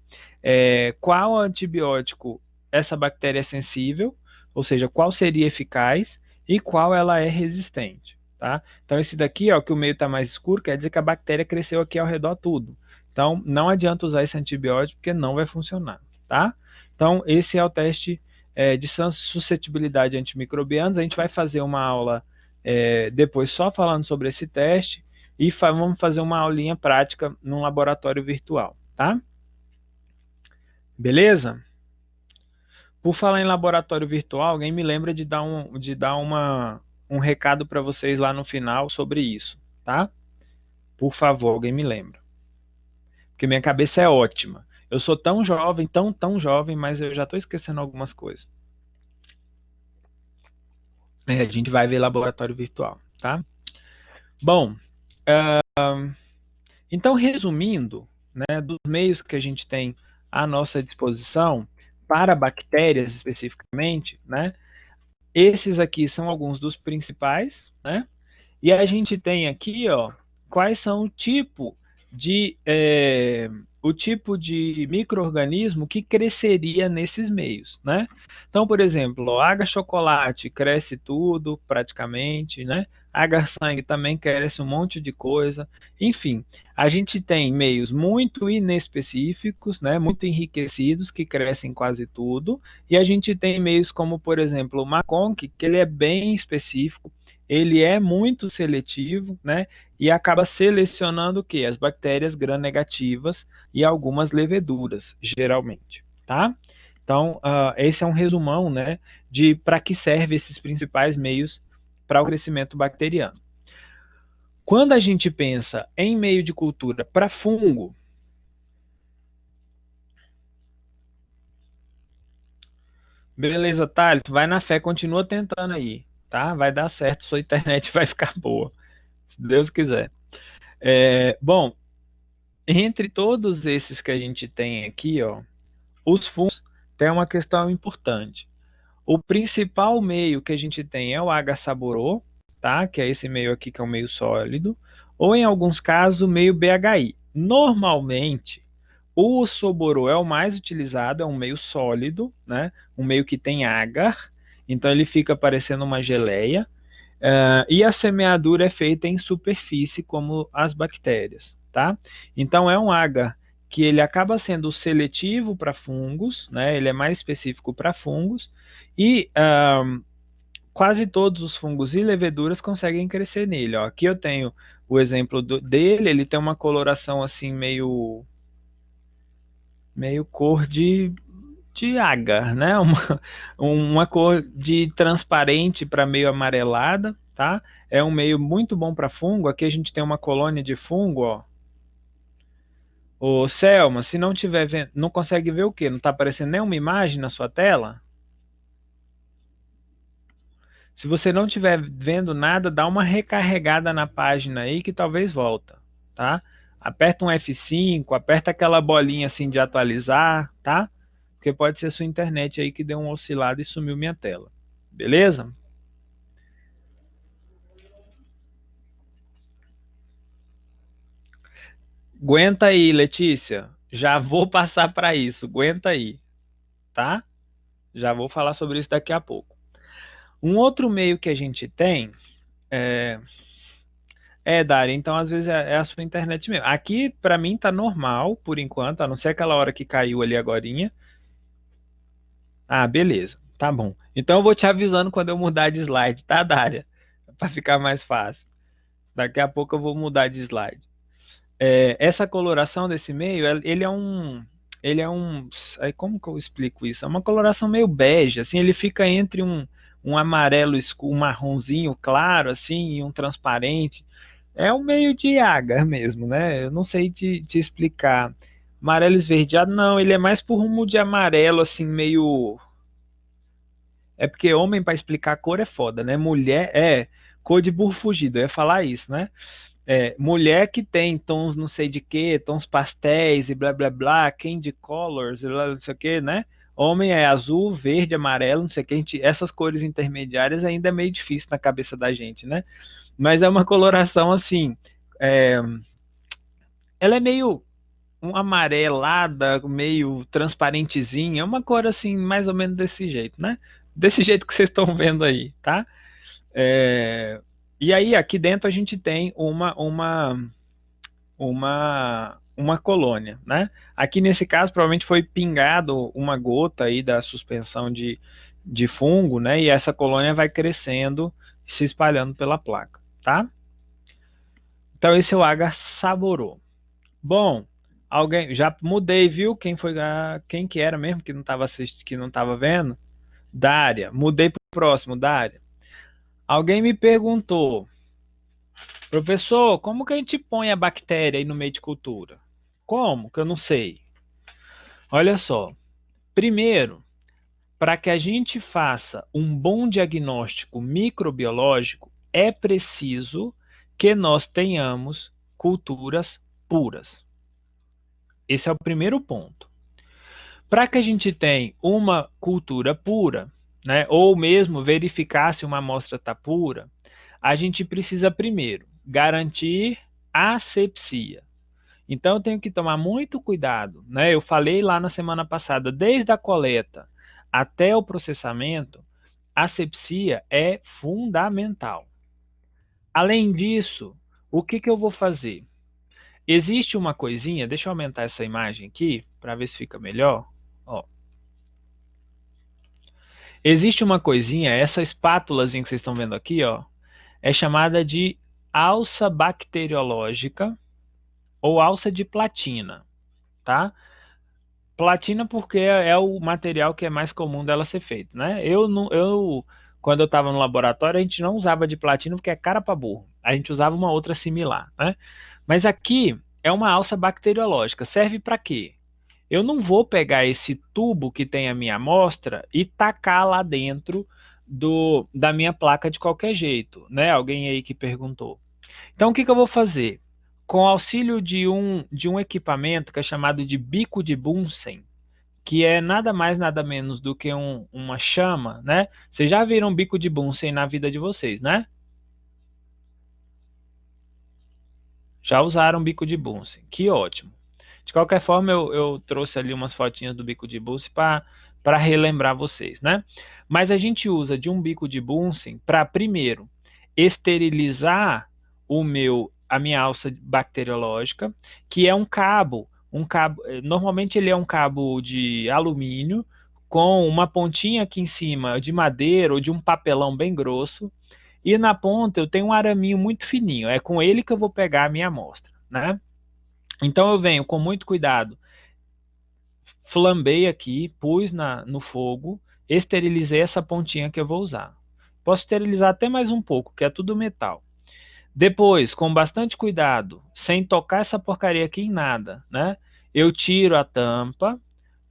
qual antibiótico essa bactéria é sensível, ou seja, qual seria eficaz e qual ela é resistente, tá? Então, esse daqui, ó, que o meio está mais escuro, quer dizer que a bactéria cresceu aqui ao redor tudo. Então, não adianta usar esse antibiótico porque não vai funcionar, tá? Então, esse é o teste de suscetibilidade a antimicrobianos. A gente vai fazer uma aula depois só falando sobre esse teste e vamos fazer uma aulinha prática num laboratório virtual, tá? Beleza? Por falar em laboratório virtual, alguém me lembra de dar um recado para vocês lá no final sobre isso, tá? Por favor, alguém me lembra. Porque minha cabeça é ótima. Eu sou tão jovem, tão jovem, mas eu já estou esquecendo algumas coisas. A gente vai ver laboratório virtual, tá? Bom, então resumindo, né, dos meios que a gente tem à nossa disposição para bactérias especificamente, né, esses aqui são alguns dos principais, né? E a gente tem aqui, ó, quais são o tipo de micro-organismo que cresceria nesses meios, né? Então, por exemplo, agar-chocolate cresce tudo, praticamente, né? Agar-sangue também cresce um monte de coisa. Enfim, a gente tem meios muito inespecíficos, né? Muito enriquecidos, que crescem quase tudo. E a gente tem meios como, por exemplo, o Maconch, que ele é bem específico, ele é muito seletivo, né? E acaba selecionando o quê? As bactérias gram-negativas e algumas leveduras, geralmente, tá? Então, esse é um resumão, né, de para que servem esses principais meios para o crescimento bacteriano. Quando a gente pensa em meio de cultura para fungo, beleza, Thales, vai na fé, continua tentando aí, tá? Vai dar certo, sua internet vai ficar boa, se Deus quiser. Bom, entre todos esses que a gente tem aqui, ó, os fungos têm uma questão importante. O principal meio que a gente tem é o H-saborô, tá? Que é esse meio aqui que é um meio sólido, ou em alguns casos o meio BHI. Normalmente, o soborô é o mais utilizado, é um meio sólido, né? Um meio que tem agar, então ele fica parecendo uma geleia. E a semeadura é feita em superfície, como as bactérias, tá? Então, é um agar que ele acaba sendo seletivo para fungos, né? Ele é mais específico para fungos, e quase todos os fungos e leveduras conseguem crescer nele. Ó. Aqui eu tenho o exemplo dele, ele tem uma coloração assim meio cor de agar, né? Uma cor de transparente para meio amarelada, tá? É um meio muito bom para fungo. Aqui a gente tem uma colônia de fungo, ó. Ô, Selma, se não tiver vendo, não consegue ver o quê? Não está aparecendo nenhuma imagem na sua tela? Se você não estiver vendo nada, dá uma recarregada na página aí que talvez volta, tá? Aperta um F5, aperta aquela bolinha assim de atualizar, tá? Porque pode ser sua internet aí que deu um oscilado e sumiu minha tela. Beleza? Aguenta aí, Letícia. Já vou passar para isso. Aguenta aí, tá? Já vou falar sobre isso daqui a pouco. Um outro meio que a gente tem Dari, então às vezes é a sua internet mesmo. Aqui para mim tá normal por enquanto, a não ser aquela hora que caiu ali agorinha. Ah, beleza. Tá bom. Então eu vou te avisando quando eu mudar de slide, tá, Dária? Para ficar mais fácil. Daqui a pouco eu vou mudar de slide. Essa coloração desse meio, ele é um, aí como que eu explico isso? É uma coloração meio bege, assim, ele fica entre um amarelo escuro, um marronzinho claro, assim, e um transparente. É um meio de agar mesmo, né? Eu não sei te explicar. Amarelo esverdeado, não, ele é mais por rumo de amarelo, assim, meio. É porque homem, para explicar cor, é foda, né? Mulher cor de burro fugido, eu ia falar isso, né? Mulher que tem tons não sei de que, tons pastéis e blá blá blá, candy colors, e blá, não sei o que, né? Homem é azul, verde, amarelo, não sei o que. Essas cores intermediárias ainda é meio difícil na cabeça da gente, né? Mas é uma coloração assim. é, Ela é meio amarelada, meio transparentezinha, é uma cor assim, mais ou menos desse jeito, né? Desse jeito que vocês estão vendo aí, tá? É, E aí, aqui dentro a gente tem uma colônia, né? Aqui nesse caso, provavelmente foi pingado uma gota aí da suspensão de fungo, né? E essa colônia vai crescendo e se espalhando pela placa, tá? Então esse é o agar saborô. Bom, alguém já mudei, viu? Quem que era mesmo que não estava assistindo, que não estava vendo? Dária. Mudei para o próximo, Dária. Alguém me perguntou, professor, como que a gente põe a bactéria aí no meio de cultura? Como? Que eu não sei. Olha só. Primeiro, para que a gente faça um bom diagnóstico microbiológico, é preciso que nós tenhamos culturas puras. Esse é o primeiro ponto. Para que a gente tenha uma cultura pura, né, ou mesmo verificar se uma amostra está pura, a gente precisa primeiro garantir a asepsia. Então eu tenho que tomar muito cuidado, né? Eu falei lá na semana passada, desde a coleta até o processamento, a asepsia é fundamental. Além disso, o que eu vou fazer? Existe uma coisinha, deixa eu aumentar essa imagem aqui para ver se fica melhor. Ó, existe uma coisinha, essa espátulazinha que vocês estão vendo aqui, ó, é chamada de alça bacteriológica ou alça de platina, tá? Platina porque é o material que é mais comum dela ser feito, né? Quando eu estava no laboratório, a gente não usava de platina porque é cara para burro. A gente usava uma outra similar, né? Mas aqui é uma alça bacteriológica. Serve para quê? Eu não vou pegar esse tubo que tem a minha amostra e tacar lá dentro da minha placa de qualquer jeito, né? Alguém aí que perguntou. Então, o que eu vou fazer? Com o auxílio de um equipamento que é chamado de bico de Bunsen, que é nada mais nada menos do que uma chama, né? Vocês já viram um bico de Bunsen na vida de vocês, né? Já usaram bico de Bunsen, que ótimo. De qualquer forma, eu trouxe ali umas fotinhas do bico de Bunsen para relembrar vocês, né? Mas a gente usa de um bico de Bunsen para, primeiro, esterilizar a minha alça bacteriológica, que é um cabo, normalmente ele é um cabo de alumínio com uma pontinha aqui em cima de madeira ou de um papelão bem grosso, e na ponta eu tenho um araminho muito fininho, é com ele que eu vou pegar a minha amostra, né? Então eu venho com muito cuidado, flambei aqui, pus no fogo, esterilizei essa pontinha que eu vou usar. Posso esterilizar até mais um pouco, que é tudo metal. Depois, com bastante cuidado, sem tocar essa porcaria aqui em nada, né? Eu tiro a tampa,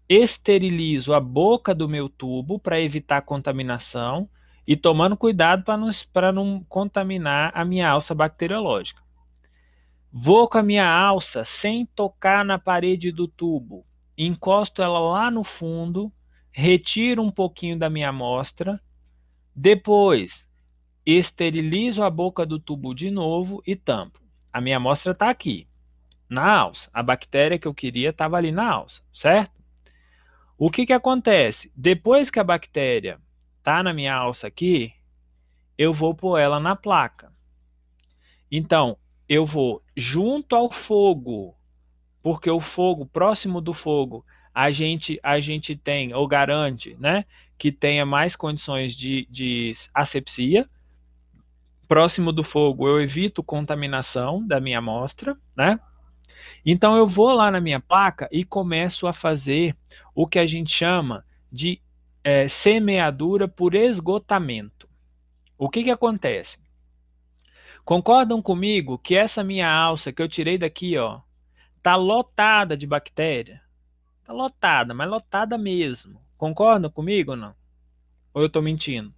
esterilizo a boca do meu tubo para evitar contaminação e tomando cuidado para não contaminar a minha alça bacteriológica. Vou com a minha alça sem tocar na parede do tubo, encosto ela lá no fundo, retiro um pouquinho da minha amostra, depois esterilizo a boca do tubo de novo e tampo. A minha amostra está aqui, na alça. A bactéria que eu queria estava ali na alça, certo? O que acontece? Depois que a bactéria está na minha alça aqui, eu vou pôr ela na placa. Então, eu vou junto ao fogo, porque o fogo, próximo do fogo, a gente tem, ou garante, né, que tenha mais condições de asepsia. Próximo do fogo, eu evito contaminação da minha amostra, né? Então, eu vou lá na minha placa e começo a fazer o que a gente chama de semeadura por esgotamento. O que acontece? Concordam comigo que essa minha alça que eu tirei daqui, ó, tá lotada de bactéria? Tá lotada, mas lotada mesmo. Concordam comigo ou não? Ou eu estou mentindo?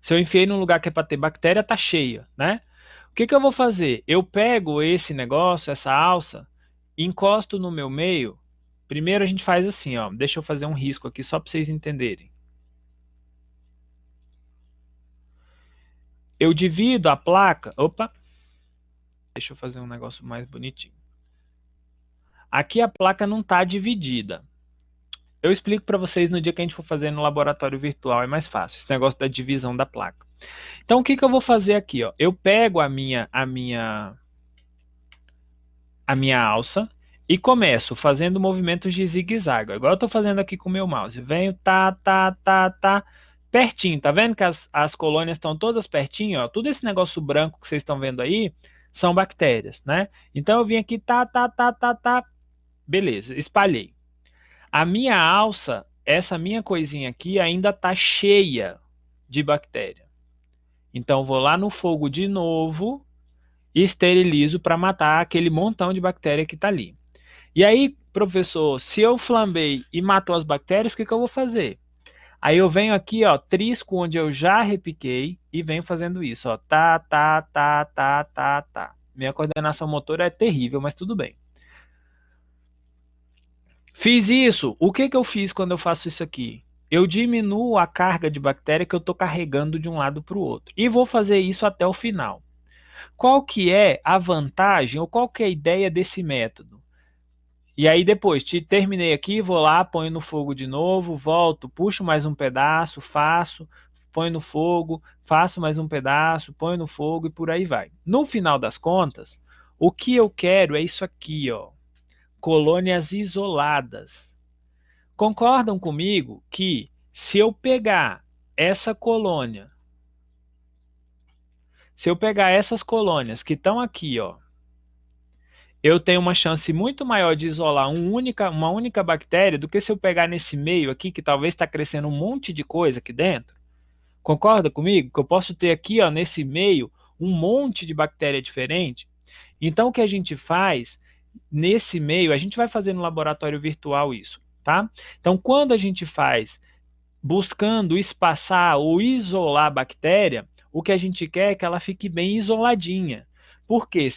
Se eu enfiei num lugar que é para ter bactéria, tá cheia, né? O que eu vou fazer? Eu pego esse negócio, essa alça, encosto no meu meio. Primeiro a gente faz assim, ó. Deixa eu fazer um risco aqui só para vocês entenderem. Eu divido a placa. Opa! Deixa eu fazer um negócio mais bonitinho. Aqui a placa não está dividida. Eu explico para vocês no dia que a gente for fazer no laboratório virtual, é mais fácil, esse negócio da divisão da placa. Então, o que eu vou fazer aqui? Ó? Eu pego a minha alça e começo fazendo movimentos de zigue-zague, igual eu estou fazendo aqui com o meu mouse. Venho, pertinho. Tá vendo que as colônias estão todas pertinho? Ó? Tudo esse negócio branco que vocês estão vendo aí são bactérias, né? Então, eu vim aqui, beleza, espalhei. A minha alça, essa minha coisinha aqui, ainda está cheia de bactéria. Então, vou lá no fogo de novo e esterilizo para matar aquele montão de bactéria que está ali. E aí, professor, se eu flambei e matou as bactérias, o que eu vou fazer? Aí eu venho aqui, ó, trisco onde eu já repiquei e venho fazendo isso, ó, Minha coordenação motora é terrível, mas tudo bem. Fiz isso. O que eu fiz quando eu faço isso aqui? Eu diminuo a carga de bactéria que eu estou carregando de um lado para o outro. E vou fazer isso até o final. Qual que é a vantagem ou qual que é a ideia desse método? E aí depois, terminei aqui, vou lá, ponho no fogo de novo, volto, puxo mais um pedaço, faço, ponho no fogo, faço mais um pedaço, ponho no fogo e por aí vai. No final das contas, o que eu quero é isso aqui, ó. Colônias isoladas. Concordam comigo que se eu pegar essa colônia, se eu pegar essas colônias que estão aqui, ó, eu tenho uma chance muito maior de isolar uma única bactéria do que se eu pegar nesse meio aqui, que talvez está crescendo um monte de coisa aqui dentro? Concorda comigo? Que eu posso ter aqui, ó, nesse meio, um monte de bactéria diferente? Então, o que a gente faz nesse meio, a gente vai fazer no laboratório virtual isso, tá? Então, quando a gente faz buscando espaçar ou isolar a bactéria, o que a gente quer é que ela fique bem isoladinha. Por quê?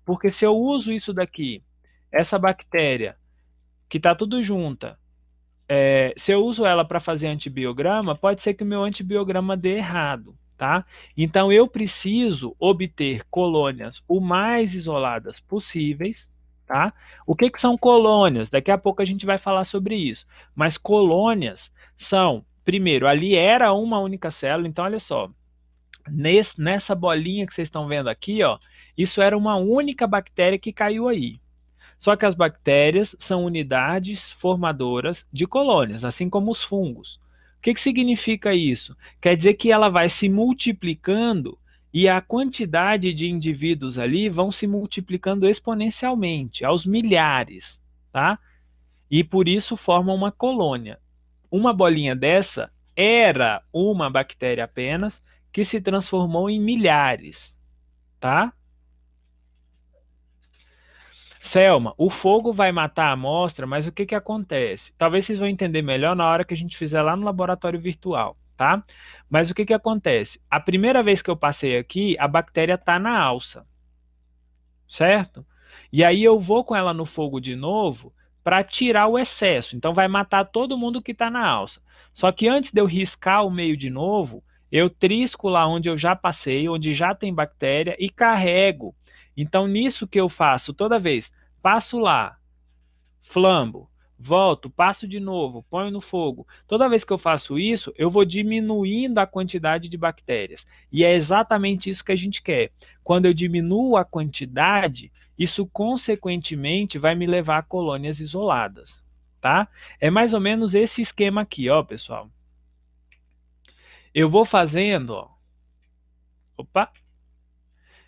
Porque se eu uso isso daqui, essa bactéria, que está tudo junta, se eu uso ela para fazer antibiograma, pode ser que o meu antibiograma dê errado, tá? Então, eu preciso obter colônias o mais isoladas possíveis, tá? O que são colônias? Daqui a pouco a gente vai falar sobre isso. Mas colônias são, primeiro, ali era uma única célula, então olha só, Nessa bolinha que vocês estão vendo aqui, ó, isso era uma única bactéria que caiu aí. Só que as bactérias são unidades formadoras de colônias, assim como os fungos. O que significa isso? Quer dizer que ela vai se multiplicando e a quantidade de indivíduos ali vão se multiplicando exponencialmente, aos milhares, tá? E por isso formam uma colônia. Uma bolinha dessa era uma bactéria apenas que se transformou em milhares, tá? Selma, o fogo vai matar a amostra, mas o que que acontece? Talvez vocês vão entender melhor na hora que a gente fizer lá no laboratório virtual, tá? Mas o que que acontece? A primeira vez que eu passei aqui, a bactéria está na alça, certo? E aí eu vou com ela no fogo de novo para tirar o excesso. Então vai matar todo mundo que está na alça. Só que antes de eu riscar o meio de novo, eu trisco lá onde eu já passei, onde já tem bactéria e carrego. Então nisso que eu faço toda vez, passo lá, flambo, volto, passo de novo, ponho no fogo. Toda vez que eu faço isso, eu vou diminuindo a quantidade de bactérias. E é exatamente isso que a gente quer. Quando eu diminuo a quantidade, isso consequentemente vai me levar a colônias isoladas, tá? É mais ou menos esse esquema aqui, ó, pessoal. Eu vou fazendo, ó, opa,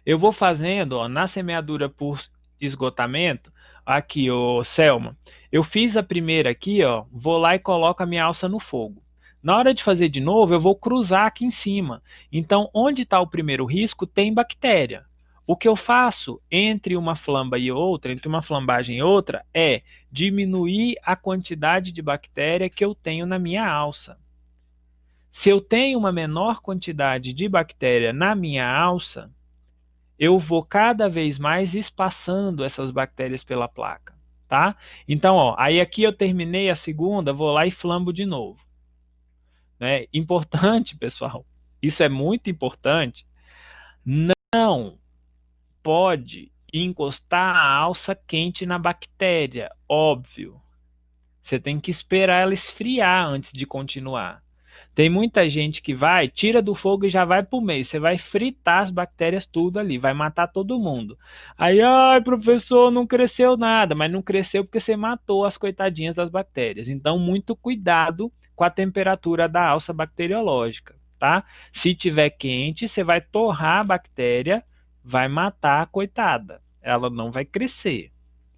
eu vou fazendo, ó, na semeadura por esgotamento, aqui, ó, Selma, eu fiz a primeira aqui, ó, vou lá e coloco a minha alça no fogo. Na hora de fazer de novo, eu vou cruzar aqui em cima. Então, onde está o primeiro risco, tem bactéria. O que eu faço entre uma flamba e outra, entre uma flambagem e outra, é diminuir a quantidade de bactéria que eu tenho na minha alça. Se eu tenho uma menor quantidade de bactéria na minha alça, eu vou cada vez mais espaçando essas bactérias pela placa, tá? Então, ó, aí aqui eu terminei a segunda, vou lá e flambo de novo, né? Importante, pessoal, isso é muito importante, não pode encostar a alça quente na bactéria, óbvio. Você tem que esperar ela esfriar antes de continuar. Tem muita gente que vai, tira do fogo e já vai pro meio. Você vai fritar as bactérias tudo ali, vai matar todo mundo. Aí, ai, professor, não cresceu nada, mas não cresceu porque você matou as coitadinhas das bactérias. Então, muito cuidado com a temperatura da alça bacteriológica, tá? Se tiver quente, você vai torrar a bactéria, vai matar a coitada. Ela não vai crescer,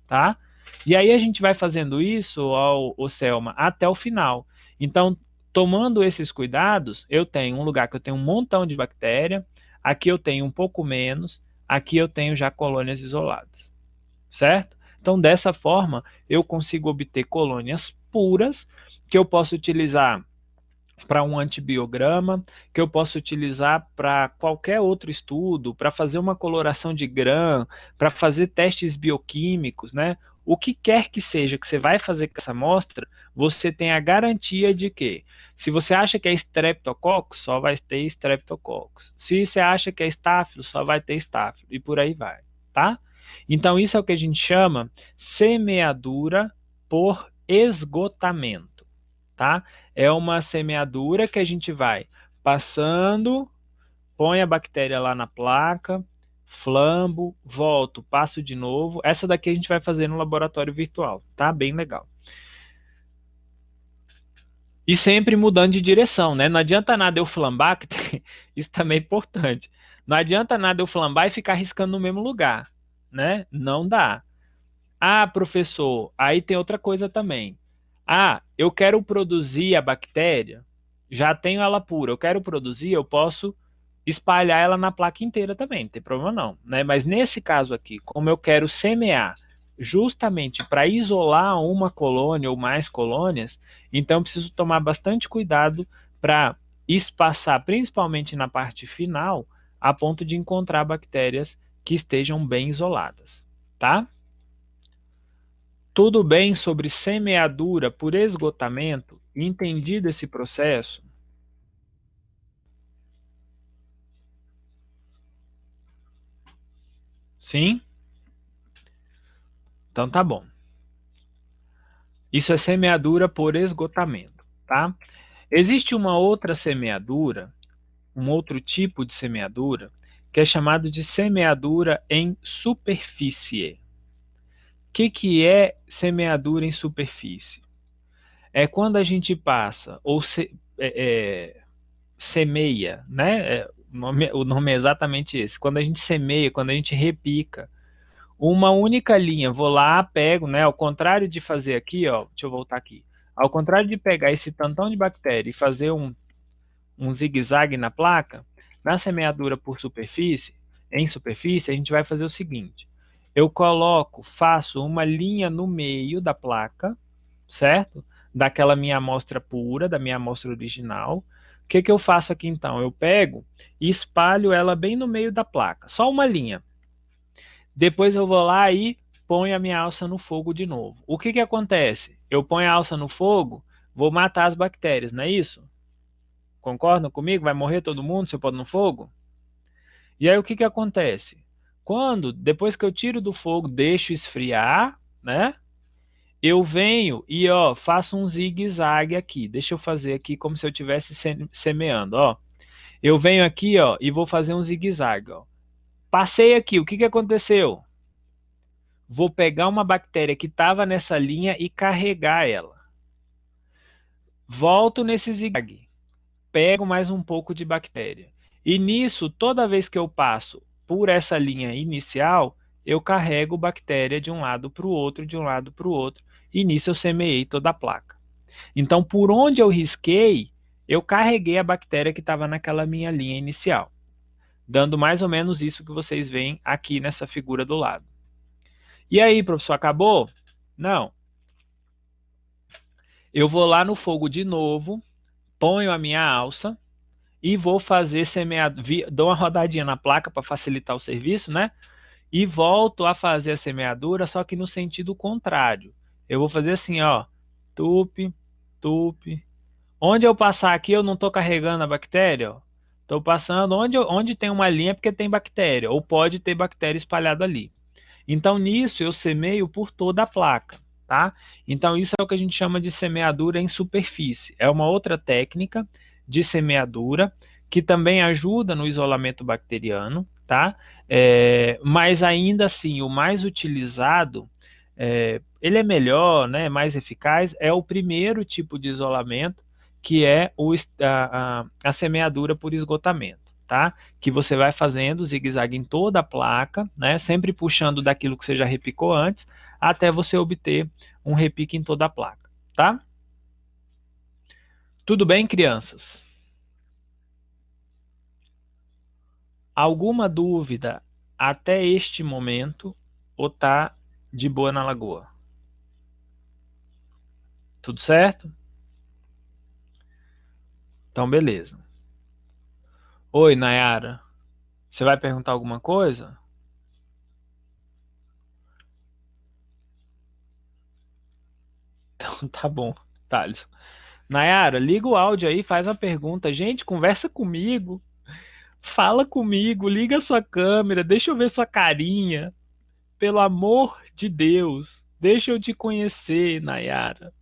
tá? E aí a gente vai fazendo isso, ao Selma, até o final. Então, tomando esses cuidados, eu tenho um lugar que eu tenho um montão de bactéria, aqui eu tenho um pouco menos, aqui eu tenho já colônias isoladas, certo? Então, dessa forma, eu consigo obter colônias puras que eu posso utilizar para um antibiograma, que eu posso utilizar para qualquer outro estudo, para fazer uma coloração de Gram, para fazer testes bioquímicos, né? O que quer que seja que você vai fazer com essa amostra, você tem a garantia de que, se você acha que é Streptococcus, só vai ter Streptococcus. Se você acha que é Staphylos, só vai ter Staphylos, e por aí vai, tá? Então, isso é o que a gente chama semeadura por esgotamento, tá? É uma semeadura que a gente vai passando, põe a bactéria lá na placa, flambo, volto, passo de novo. Essa daqui a gente vai fazer no laboratório virtual, tá? Bem legal. E sempre mudando de direção, né? Não adianta nada eu flambar, isso também é importante. Não adianta nada eu flambar e ficar riscando no mesmo lugar, né? Não dá. Ah, professor, aí tem outra coisa também. Ah, eu quero produzir a bactéria, já tenho ela pura, eu quero produzir, eu posso espalhar ela na placa inteira também, não tem problema não, né? Mas nesse caso aqui, como eu quero semear justamente para isolar uma colônia ou mais colônias, então eu preciso tomar bastante cuidado para espaçar, principalmente na parte final, a ponto de encontrar bactérias que estejam bem isoladas, tá? Tudo bem sobre semeadura por esgotamento? Entendido esse processo? Sim? Então tá bom. Isso é semeadura por esgotamento, tá? Existe uma outra semeadura um outro tipo de semeadura, que é chamado de semeadura em superfície. O que é semeadura em superfície? É quando a gente passa, ou semeia, né? O nome é exatamente esse. Quando a gente semeia, quando a gente repica uma única linha, vou lá, pego, né? Ao contrário de fazer aqui, ó, deixa eu voltar aqui. Ao contrário de pegar esse tantão de bactéria e fazer um zigue-zague na placa, na semeadura por superfície, em superfície, a gente vai fazer o seguinte: eu faço uma linha no meio da placa, certo? Daquela minha amostra pura, da minha amostra original. O que eu faço aqui então? Eu pego e espalho ela bem no meio da placa, só uma linha. Depois eu vou lá e ponho a minha alça no fogo de novo. O que acontece? Eu ponho a alça no fogo, vou matar as bactérias, não é isso? Concordam comigo? Vai morrer todo mundo se eu pôr no fogo? E aí o que acontece? Depois que eu tiro do fogo, deixo esfriar, né? Eu venho e ó, faço um zigue-zague aqui. Deixa eu fazer aqui como se eu estivesse semeando, ó. Eu venho aqui, ó, e vou fazer um zigue-zague, ó. Passei aqui, o que aconteceu? Vou pegar uma bactéria que estava nessa linha e carregar ela. Volto nesse zigue-zague, pego mais um pouco de bactéria. E nisso, toda vez que eu passo por essa linha inicial, eu carrego bactéria de um lado para o outro, de um lado para o outro. E nisso eu semeei toda a placa. Então, por onde eu risquei, eu carreguei a bactéria que estava naquela minha linha inicial, dando mais ou menos isso que vocês veem aqui nessa figura do lado. E aí, professor, acabou? Não. Eu vou lá no fogo de novo, ponho a minha alça e vou fazer semeadura, dou uma rodadinha na placa para facilitar o serviço, né? E volto a fazer a semeadura, só que no sentido contrário. Eu vou fazer assim, ó, tupe, tupe. Onde eu passar aqui, eu não estou carregando a bactéria, ó. Estou passando onde tem uma linha porque tem bactéria, ou pode ter bactéria espalhada ali. Então, nisso, eu semeio por toda a placa, tá? Então, isso é o que a gente chama de semeadura em superfície. É uma outra técnica de semeadura que também ajuda no isolamento bacteriano, tá? Mas ainda assim, o mais utilizado, ele é melhor, né, mais eficaz, é o primeiro tipo de isolamento, que é a semeadura por esgotamento, tá? Que você vai fazendo zigue-zague em toda a placa, né? Sempre puxando daquilo que você já repicou antes, até você obter um repique em toda a placa, tá? Tudo bem, crianças? Alguma dúvida até este momento ou tá de boa na lagoa? Tudo certo? Então, beleza. Oi, Nayara. Você vai perguntar alguma coisa? Então, tá bom, Thales. Nayara, liga o áudio aí, faz uma pergunta. Gente, conversa comigo. Fala comigo, liga a sua câmera, deixa eu ver sua carinha. Pelo amor de Deus, deixa eu te conhecer, Nayara.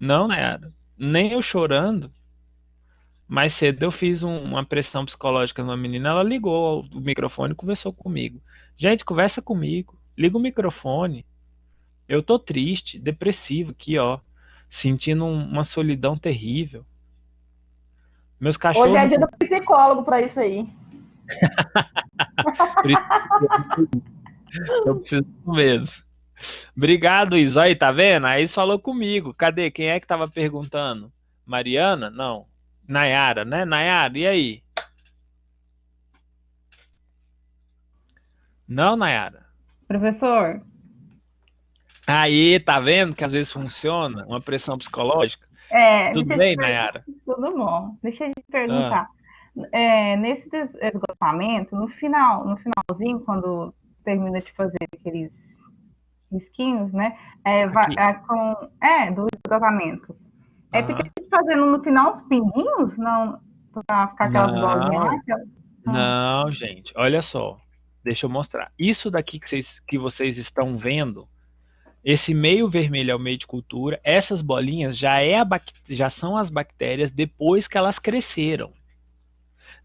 Não, Nayara, nem eu chorando. Mais cedo eu fiz uma pressão psicológica numa menina, ela ligou o microfone e conversou comigo. Gente, conversa comigo, liga o microfone. Eu tô triste, depressivo aqui, ó, sentindo uma solidão terrível. Meus Hoje cachorros é não dia do psicólogo para isso aí. eu preciso mesmo. Obrigado, Isa. Aí, tá vendo? A Isa falou comigo. Cadê? Quem é que tava perguntando? Mariana? Não. Nayara, né? Nayara, e aí? Não, Nayara? Professor, Aí, tá vendo que às vezes funciona? Uma pressão psicológica? Tudo deixa eu te bem, perguntar, Nayara? tudo bom? Deixa eu te Ah, perguntar. Nesse esgotamento, no finalzinho, quando termina de fazer aqueles risquinhos, né? aqui. Do esgotamento. Fica Aham. fazendo no final os pinguinhos, não, para ficar aquelas bolinhas lá. Não, não, gente. Olha só. Deixa eu mostrar. Isso daqui que vocês estão vendo Esse meio vermelho é o meio de cultura. Essas bolinhas já são as bactérias depois que elas cresceram.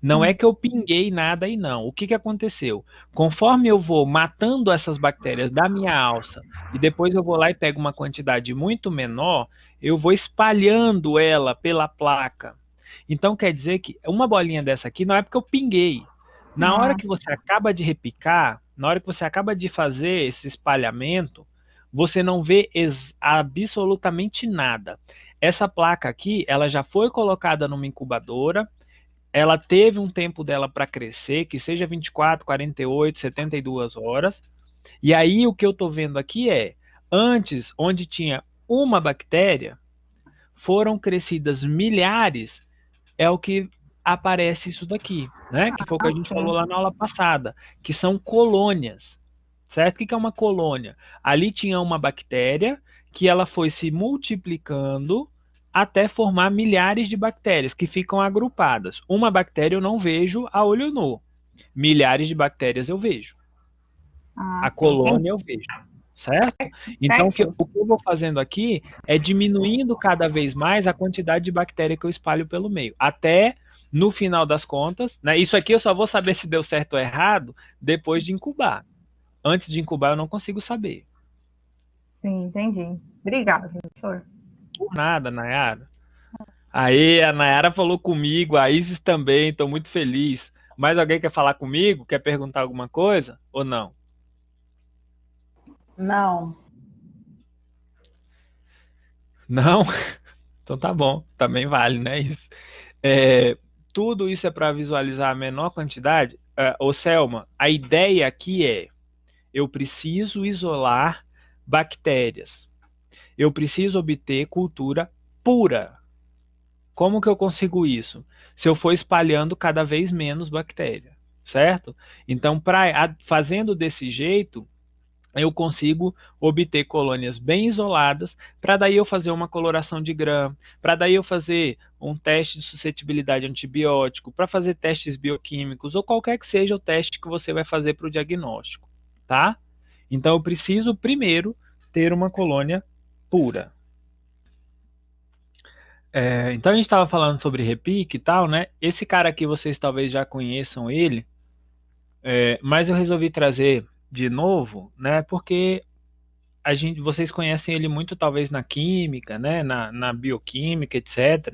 Não é que eu pinguei nada aí, não. O que aconteceu? Conforme eu vou matando essas bactérias da minha alça e depois eu vou lá e pego uma quantidade muito menor, eu vou espalhando ela pela placa. Então quer dizer que uma bolinha dessa aqui não é porque eu pinguei. Na hora Ah, que você acaba de repicar, na hora que você acaba de fazer esse espalhamento, você não vê absolutamente nada. Essa placa aqui, ela já foi colocada numa incubadora, ela teve um tempo dela para crescer, que seja 24, 48, 72 horas. E aí o que eu estou vendo aqui é, antes, onde tinha uma bactéria, foram crescidas milhares, é o que aparece isso daqui, né? Que foi o que a gente falou ok. lá na aula passada, que são colônias, certo? O que é uma colônia? Ali tinha uma bactéria que ela foi se multiplicando até formar milhares de bactérias que ficam agrupadas. Uma bactéria eu não vejo a olho nu, milhares de bactérias eu vejo. Ah, A sim, entendi. colônia eu vejo, certo? Então, Certinho. o que eu vou fazendo aqui é diminuindo cada vez mais a quantidade de bactéria que eu espalho pelo meio, até no final das contas, né? Isso aqui eu só vou saber se deu certo ou errado depois de incubar. Antes de incubar eu não consigo saber. Sim, entendi. Obrigada, professor. Por nada, Nayara. Aí, a Nayara falou comigo, a Isis também, estou muito feliz. Mais alguém quer falar comigo? Quer perguntar alguma coisa? Ou não? Não. Não? Então tá bom, também vale, né? Isso. É, tudo isso é para visualizar a menor quantidade. Ô Selma, a ideia aqui é: eu preciso isolar bactérias. Eu preciso obter cultura pura. Como que eu consigo isso? Se eu for espalhando cada vez menos bactéria, certo? Então, fazendo desse jeito, eu consigo obter colônias bem isoladas, para daí eu fazer uma coloração de Gram, para daí eu fazer um teste de suscetibilidade a antibiótico, para fazer testes bioquímicos, ou qualquer que seja o teste que você vai fazer para o diagnóstico, tá? Então eu preciso primeiro ter uma colônia pura. Então a gente estava falando sobre repique e tal, né? Esse cara aqui vocês talvez já conheçam ele, mas eu resolvi trazer de novo, né? Porque vocês conhecem ele muito talvez na química, né, na bioquímica, etc.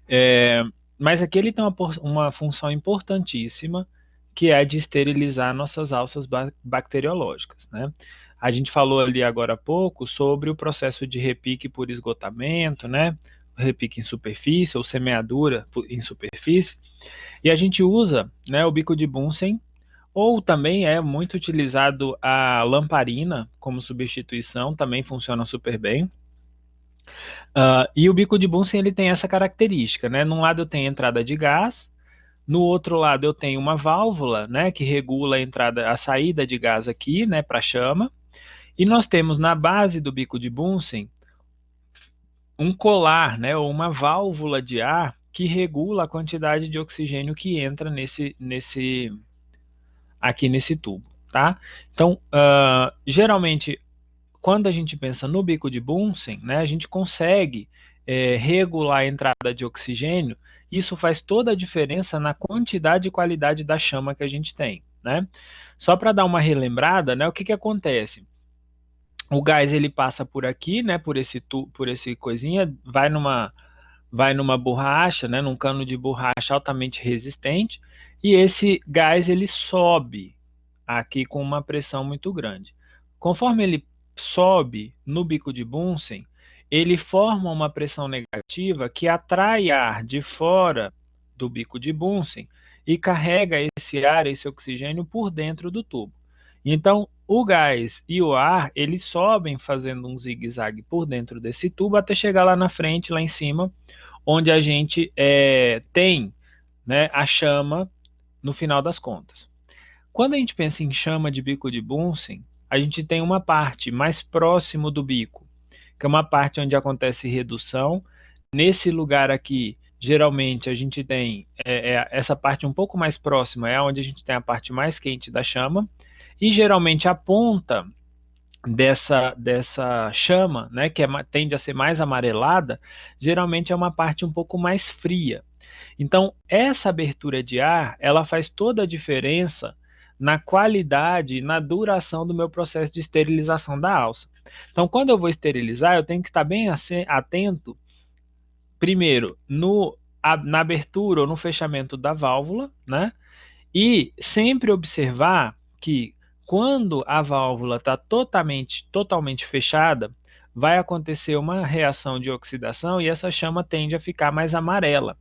É, mas aqui ele tem uma função importantíssima, que é a de esterilizar nossas alças bacteriológicas, né? A gente falou ali agora há pouco sobre o processo de repique por esgotamento, né? Repique em superfície ou semeadura em superfície. E a gente usa, né, o bico de Bunsen, ou também é muito utilizado a lamparina como substituição, também funciona super bem. E o bico de Bunsen ele tem essa característica, né? Num lado eu tenho entrada de gás, no outro lado eu tenho uma válvula, né, que regula a entrada, a saída de gás aqui, né, para a chama. E nós temos na base do bico de Bunsen um colar, né, ou uma válvula de ar que regula a quantidade de oxigênio que entra aqui nesse tubo, tá? Então, geralmente, quando a gente pensa no bico de Bunsen, né, a gente consegue regular a entrada de oxigênio. Isso faz toda a diferença na quantidade e qualidade da chama que a gente tem, né? Só para dar uma relembrada, né, o que acontece? O gás ele passa por aqui, né, por esse coisinha, vai numa borracha, né, num cano de borracha altamente resistente, e esse gás ele sobe aqui com uma pressão muito grande. Conforme ele sobe no bico de Bunsen, ele forma uma pressão negativa que atrai ar de fora do bico de Bunsen e carrega esse ar, esse oxigênio por dentro do tubo. Então, o gás e o ar, eles sobem fazendo um zigue-zague por dentro desse tubo até chegar lá na frente, lá em cima, onde a gente tem, né, a chama no final das contas. Quando a gente pensa em chama de bico de Bunsen, a gente tem uma parte mais próximo do bico, que é uma parte onde acontece redução. Nesse lugar aqui, geralmente a gente tem essa parte um pouco mais próxima, é onde a gente tem a parte mais quente da chama, e geralmente a ponta dessa chama, né, que tende a ser mais amarelada, geralmente é uma parte um pouco mais fria. Então, essa abertura de ar, ela faz toda a diferença na qualidade e na duração do meu processo de esterilização da alça. Então, quando eu vou esterilizar, eu tenho que estar bem atento, primeiro, na abertura ou no fechamento da válvula, né? E sempre observar que quando a válvula está totalmente fechada, vai acontecer uma reação de oxidação e essa chama tende a ficar mais amarela,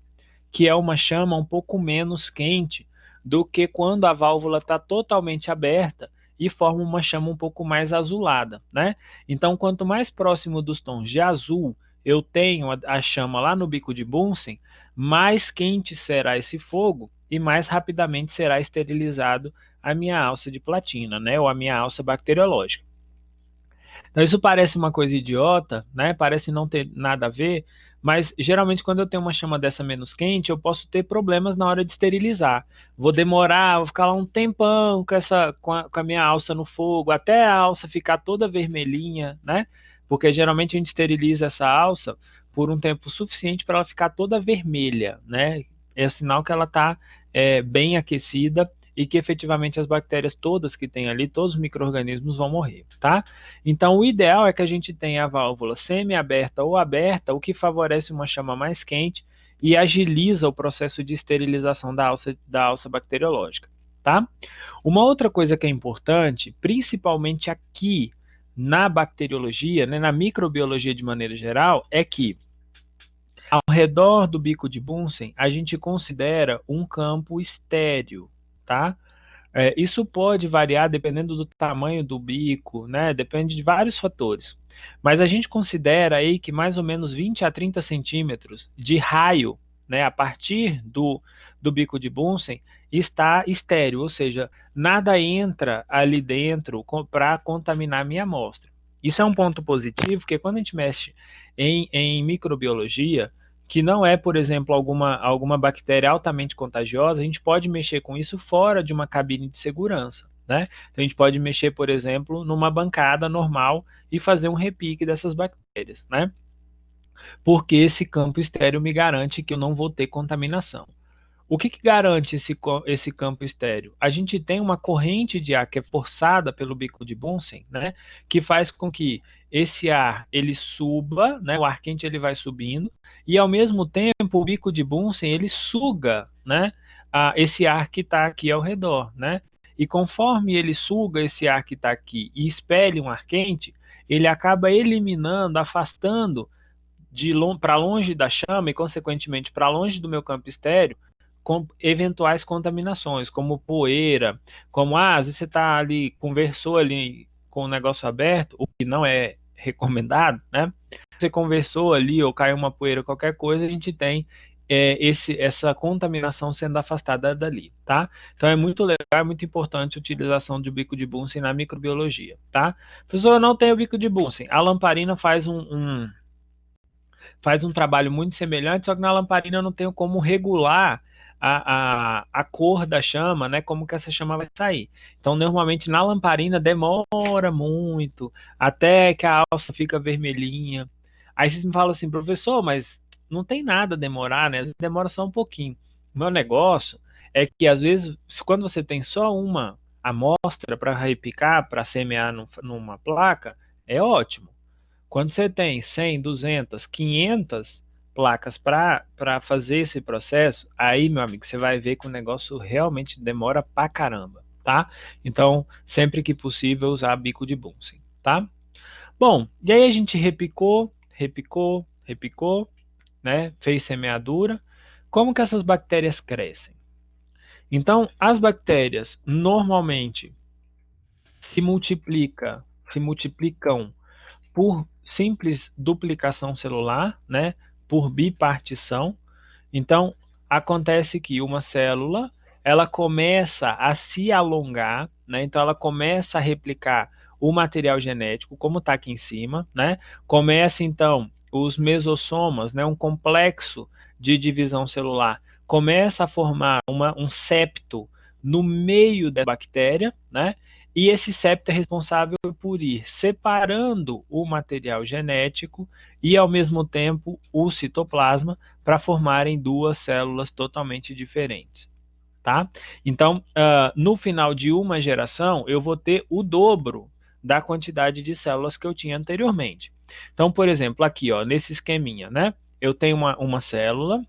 que é uma chama um pouco menos quente do que quando a válvula está totalmente aberta e forma uma chama um pouco mais azulada, né? Então, quanto mais próximo dos tons de azul eu tenho a chama lá no bico de Bunsen, mais quente será esse fogo e mais rapidamente será esterilizado a minha alça de platina, né? Ou a minha alça bacteriológica. Então, isso parece uma coisa idiota, né? Parece não ter nada a ver, mas geralmente quando eu tenho uma chama dessa menos quente, eu posso ter problemas na hora de esterilizar. Vou demorar, vou ficar lá um tempão com a minha alça no fogo, até a alça ficar toda vermelhinha, né? Porque geralmente a gente esteriliza essa alça por um tempo suficiente para ela ficar toda vermelha, né? É sinal que ela está bem aquecida e que efetivamente as bactérias todas que tem ali, todos os micro-organismos vão morrer, tá? Então, o ideal é que a gente tenha a válvula semi-aberta ou aberta, o que favorece uma chama mais quente e agiliza o processo de esterilização da alça bacteriológica, tá? Uma outra coisa que é importante, principalmente aqui na bacteriologia, né, na microbiologia de maneira geral, é que ao redor do bico de Bunsen, a gente considera um campo estéreo, tá? Isso pode variar dependendo do tamanho do bico, né? Depende de vários fatores. Mas a gente considera aí que mais ou menos 20 a 30 centímetros de raio, né, a partir do bico de Bunsen, está estéreo, ou seja, nada entra ali dentro para contaminar a minha amostra. Isso é um ponto positivo, porque quando a gente mexe em microbiologia, que não é, por exemplo, alguma bactéria altamente contagiosa, a gente pode mexer com isso fora de uma cabine de segurança, né? Então, a gente pode mexer, por exemplo, numa bancada normal e fazer um repique dessas bactérias, né? Porque esse campo estéreo me garante que eu não vou ter contaminação. O que garante esse campo estéreo? A gente tem uma corrente de ar que é forçada pelo bico de Bunsen, né, que faz com que esse ar ele suba, né, o ar quente ele vai subindo, e ao mesmo tempo o bico de Bunsen ele suga, né, esse ar que está aqui ao redor, né? E conforme ele suga esse ar que está aqui e expele um ar quente, ele acaba eliminando, afastando para longe da chama e, consequentemente, para longe do meu campo estéreo, com eventuais contaminações, como poeira, como às vezes você está ali, conversou ali com o negócio aberto, o que não é recomendado, né? Você conversou ali ou caiu uma poeira, qualquer coisa, a gente tem essa contaminação sendo afastada dali, tá? Então é muito legal, é muito importante a utilização do bico de Bunsen na microbiologia, tá? Professor, eu não tenho bico de Bunsen. A lamparina faz um trabalho muito semelhante, só que na lamparina eu não tenho como regular a cor da chama, né? Como que essa chama vai sair. Então, normalmente na lamparina demora muito, até que a alça fica vermelhinha. Aí vocês me falam assim, professor, mas não tem nada a demorar, né? Às vezes demora só um pouquinho. O meu negócio é que, às vezes, quando você tem só uma amostra para repicar, para semear numa placa, é ótimo. Quando você tem 100, 200, 500 placas para fazer esse processo, aí, meu amigo, você vai ver que o negócio realmente demora pra caramba, tá? Então, sempre que possível, usar bico de Bunsen, tá? Bom, e aí a gente repicou, né? Fez semeadura. Como que essas bactérias crescem? Então, as bactérias normalmente se multiplicam por simples duplicação celular, né, por bipartição. Então, acontece que uma célula, ela começa a se alongar, né, então ela começa a replicar o material genético, como está aqui em cima, né, começa então os mesossomas, né, um complexo de divisão celular, começa a formar um septo no meio da bactéria, né, e esse septo é responsável por ir separando o material genético e, ao mesmo tempo, o citoplasma para formarem duas células totalmente diferentes. Tá? Então, no final de uma geração, eu vou ter o dobro da quantidade de células que eu tinha anteriormente. Então, por exemplo, aqui, ó, nesse esqueminha, né? Eu tenho uma célula,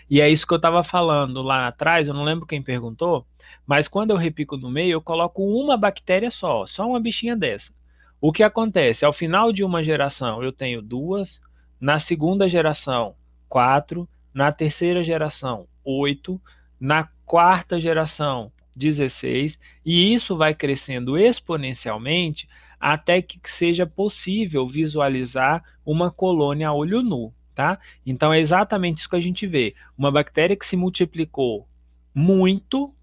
e é isso que eu estava falando lá atrás, eu não lembro quem perguntou, mas quando eu repico no meio, eu coloco uma bactéria só uma bichinha dessa. O que acontece? Ao final de uma geração, eu tenho duas, na segunda geração, quatro, na terceira geração, oito, na quarta geração, 16, e isso vai crescendo exponencialmente até que seja possível visualizar uma colônia a olho nu, tá? Então é exatamente isso que a gente vê. Uma bactéria que se multiplicou muito,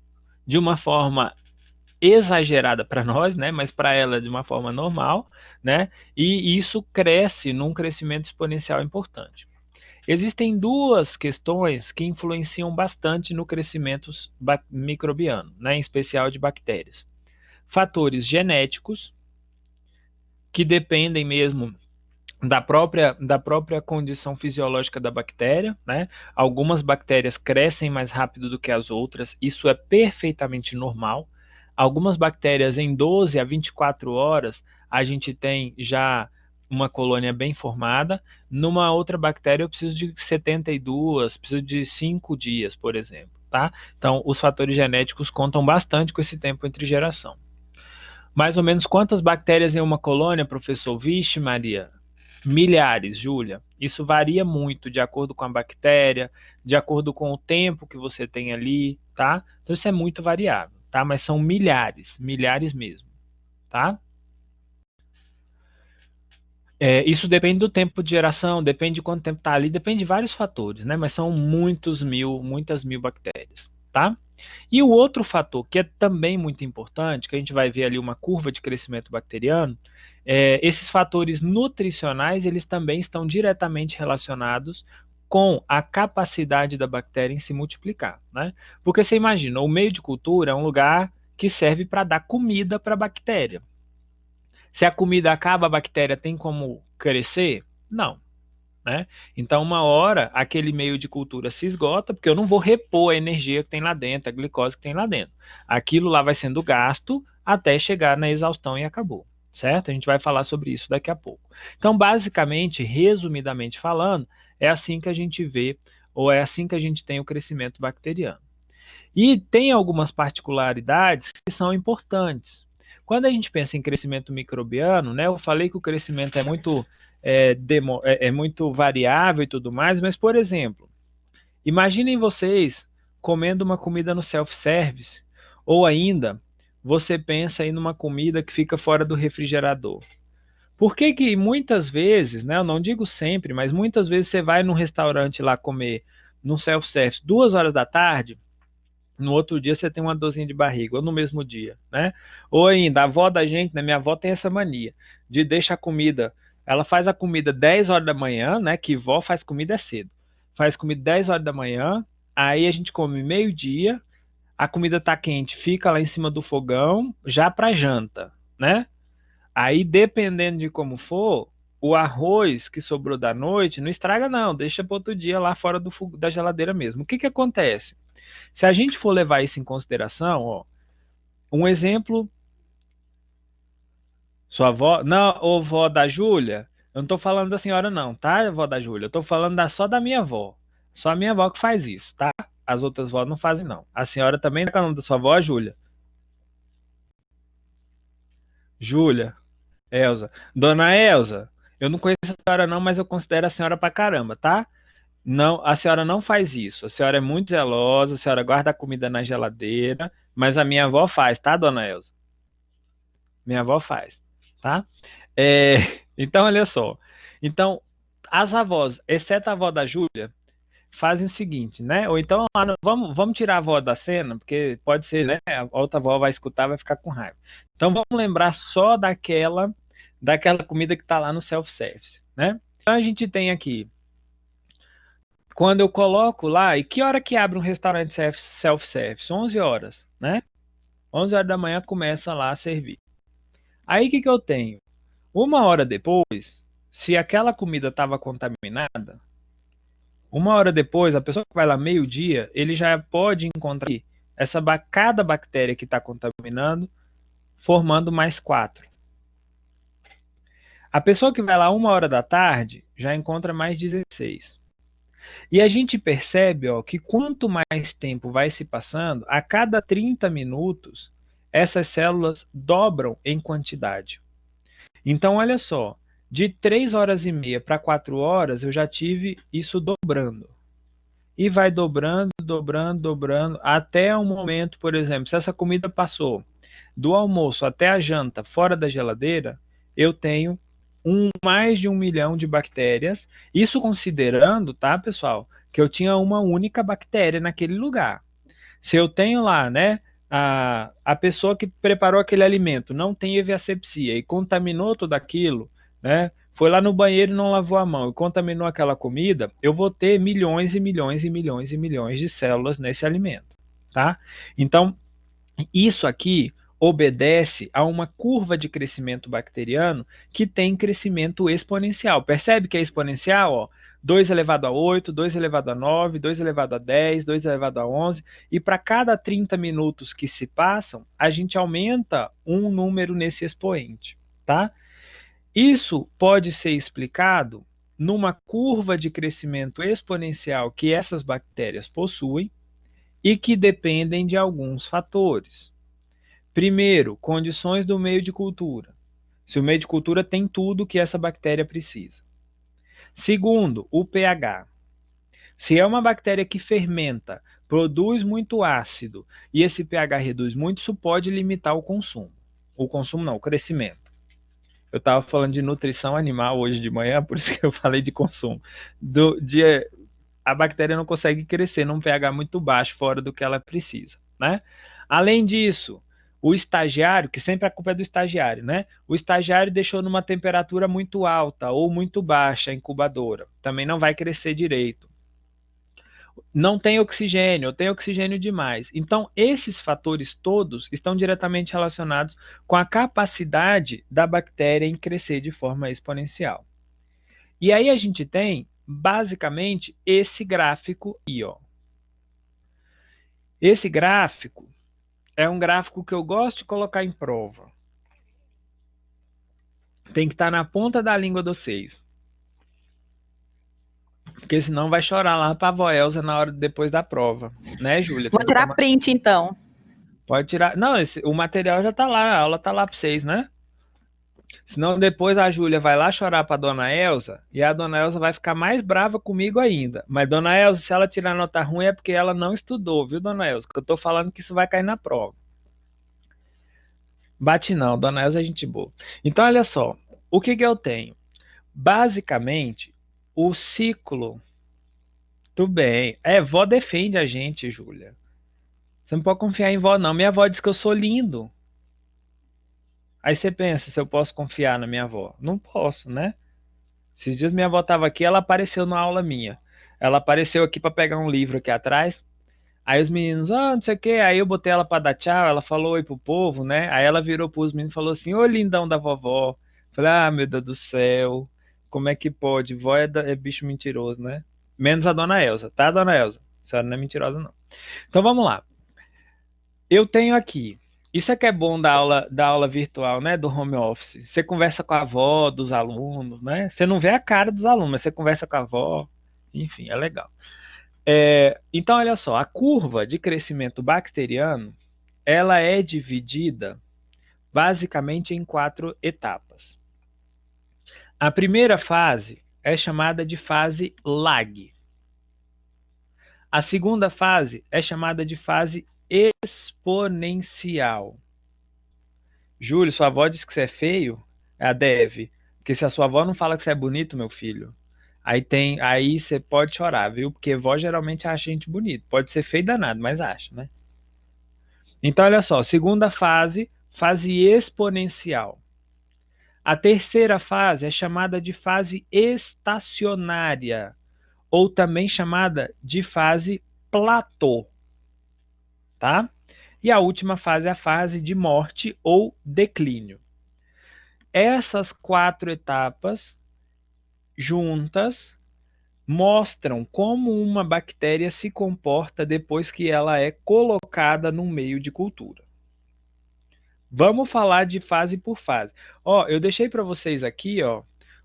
de uma forma exagerada para nós, né? Mas para ela de uma forma normal, né? E isso cresce num crescimento exponencial importante. Existem duas questões que influenciam bastante no crescimento microbiano, né? Em especial de bactérias. Fatores genéticos, que dependem mesmo da própria condição fisiológica da bactéria, né? Algumas bactérias crescem mais rápido do que as outras, isso é perfeitamente normal. Algumas bactérias em 12 a 24 horas a gente tem já uma colônia bem formada. Numa outra bactéria eu preciso de 72, preciso de 5 dias, por exemplo, tá? Então, os fatores genéticos contam bastante com esse tempo entre geração. Mais ou menos quantas bactérias em uma colônia, professor? Vixe, Maria. Milhares, Júlia. Isso varia muito de acordo com a bactéria, de acordo com o tempo que você tem ali, tá? Então isso é muito variável, tá? Mas são milhares, milhares mesmo, tá? Isso depende do tempo de geração, depende de quanto tempo está ali, depende de vários fatores, né? Mas são muitas mil bactérias, tá? E o outro fator que é também muito importante, que a gente vai ver ali uma curva de crescimento bacteriano, esses fatores nutricionais, eles também estão diretamente relacionados com a capacidade da bactéria em se multiplicar, né? Porque você imagina, o meio de cultura é um lugar que serve para dar comida para a bactéria. Se a comida acaba, a bactéria tem como crescer? Não, né? Então, uma hora, aquele meio de cultura se esgota, porque eu não vou repor a energia que tem lá dentro, a glicose que tem lá dentro. Aquilo lá vai sendo gasto até chegar na exaustão e acabou, certo? A gente vai falar sobre isso daqui a pouco. Então, basicamente, resumidamente falando, é assim que a gente vê, ou é assim que a gente tem o crescimento bacteriano. E tem algumas particularidades que são importantes. Quando a gente pensa em crescimento microbiano, né, eu falei que o crescimento é muito variável e tudo mais, mas, por exemplo, imaginem vocês comendo uma comida no self-service, ou ainda você pensa em uma comida que fica fora do refrigerador. Por que que muitas vezes, né, eu não digo sempre, mas muitas vezes você vai num restaurante lá comer no self-service 2 horas da tarde, no outro dia você tem uma dorzinha de barriga, ou no mesmo dia, né? Ou ainda, a avó da gente, né? Minha avó tem essa mania de deixar a comida, ela faz a comida 10 horas da manhã, né? Que vó faz comida é cedo. Faz comida 10 horas da manhã, aí a gente come meio-dia, a comida tá quente, fica lá em cima do fogão, já para janta, né? Aí, dependendo de como for, o arroz que sobrou da noite, não estraga não, deixa para outro dia lá fora da geladeira mesmo. O que que acontece? Se a gente for levar isso em consideração, ó, um exemplo, sua avó, não, ô vó da Júlia, eu não estou falando da senhora não, tá, vó da Júlia? Eu estou falando só da minha avó. Só a minha avó que faz isso, tá? As outras vós não fazem não. A senhora também, qual é o nome da sua avó, Júlia? Júlia, Elza. Dona Elza, eu não conheço a senhora não, mas eu considero a senhora pra caramba, tá? Não, a senhora não faz isso. A senhora é muito zelosa, a senhora guarda a comida na geladeira, mas a minha avó faz, tá, dona Elza? Minha avó faz, tá? Então, olha só. Então, as avós, exceto a avó da Júlia, fazem o seguinte, né? Ou então, vamos tirar a avó da cena, porque pode ser, né? A outra avó vai escutar, vai ficar com raiva. Então, vamos lembrar só daquela comida que está lá no self-service, né? Então, a gente tem aqui, quando eu coloco lá, e que hora que abre um restaurante self-service? 11 horas, né? 11 horas da manhã começa lá a servir. Aí o que eu tenho? 1 hora depois, se aquela comida estava contaminada, 1 hora depois, a pessoa que vai lá meio-dia, ele já pode encontrar cada bactéria que está contaminando, formando mais 4. A pessoa que vai lá 1 hora da tarde, já encontra mais 16. E a gente percebe que quanto mais tempo vai se passando, a cada 30 minutos, essas células dobram em quantidade. Então, olha só, de 3 horas e meia para 4 horas, eu já tive isso dobrando. E vai dobrando, dobrando, dobrando, até um momento, por exemplo, se essa comida passou do almoço até a janta fora da geladeira, eu tenho mais de 1 milhão de bactérias. Isso considerando, tá, pessoal, que eu tinha uma única bactéria naquele lugar. Se eu tenho lá, né, a pessoa que preparou aquele alimento não teve asepsia e contaminou tudo aquilo, né, foi lá no banheiro e não lavou a mão e contaminou aquela comida, eu vou ter milhões e milhões e milhões e milhões de células nesse alimento, tá? Então, isso aqui obedece a uma curva de crescimento bacteriano que tem crescimento exponencial. Percebe que é exponencial? 2 elevado a 8, 2 elevado a 9, 2 elevado a 10, 2 elevado a 11. E para cada 30 minutos que se passam, a gente aumenta um número nesse expoente. Tá? Isso pode ser explicado numa curva de crescimento exponencial que essas bactérias possuem e que dependem de alguns fatores. Primeiro, condições do meio de cultura. Se o meio de cultura tem tudo que essa bactéria precisa. Segundo, o pH. Se é uma bactéria que fermenta, produz muito ácido e esse pH reduz muito, isso pode limitar o consumo. O consumo não, o crescimento. Eu estava falando de nutrição animal hoje de manhã, por isso que eu falei de consumo. A bactéria não consegue crescer num pH muito baixo, fora do que ela precisa, né? Além disso, o estagiário, que sempre a culpa é do estagiário, né? O estagiário deixou numa temperatura muito alta ou muito baixa a incubadora. Também não vai crescer direito. Não tem oxigênio, ou tem oxigênio demais. Então, esses fatores todos estão diretamente relacionados com a capacidade da bactéria em crescer de forma exponencial. E aí a gente tem, basicamente, esse gráfico aí, ó. Esse gráfico é um gráfico que eu gosto de colocar em prova. Tem que estar na ponta da língua de vocês. Porque senão vai chorar lá para a avó Elza na hora depois da prova. Né, Júlia? Vou tirar print, então. Pode tirar. Não, o material já está lá, a aula está lá para vocês, né? Senão depois a Júlia vai lá chorar para a dona Elza e a dona Elza vai ficar mais brava comigo ainda. Mas dona Elza, se ela tirar nota ruim é porque ela não estudou, viu, dona Elza? Que eu estou falando que isso vai cair na prova. Bate não, dona Elza é gente boa. Então, olha só, o que eu tenho? Basicamente, o ciclo. Tudo bem. Vó defende a gente, Júlia. Você não pode confiar em vó, não. Minha avó diz que eu sou lindo. Aí você pensa se eu posso confiar na minha avó. Não posso, né? Esses dias minha avó estava aqui, ela apareceu na aula minha. Ela apareceu aqui para pegar um livro aqui atrás. Aí os meninos, não sei o que. Aí eu botei ela para dar tchau, ela falou oi pro povo, né? Aí ela virou pros meninos e falou assim, ô lindão da vovó. Falei, meu Deus do céu, como é que pode? Vó é bicho mentiroso, né? Menos a dona Elza, tá, dona Elza? A senhora não é mentirosa, não. Então vamos lá. Eu tenho aqui. Isso é que é bom da aula virtual, né? Do home office. Você conversa com a avó dos alunos, né? Você não vê a cara dos alunos, mas você conversa com a avó. Enfim, é legal. Então, olha só, a curva de crescimento bacteriano, ela é dividida basicamente em 4 etapas. A primeira fase é chamada de fase lag. A segunda fase é chamada de fase exponencial. Júlio, sua avó diz que você é feio? Ela deve. Porque se a sua avó não fala que você é bonito, meu filho, aí você pode chorar, viu? Porque vó geralmente acha a gente bonito. Pode ser feio danado, mas acha, né? Então, olha só, segunda fase, fase exponencial. A terceira fase é chamada de fase estacionária, ou também chamada de fase platô, tá? E a última fase é a fase de morte ou declínio. Essas 4 etapas juntas mostram como uma bactéria se comporta depois que ela é colocada no meio de cultura. Vamos falar de fase por fase. Ó, eu deixei para vocês aqui, ó,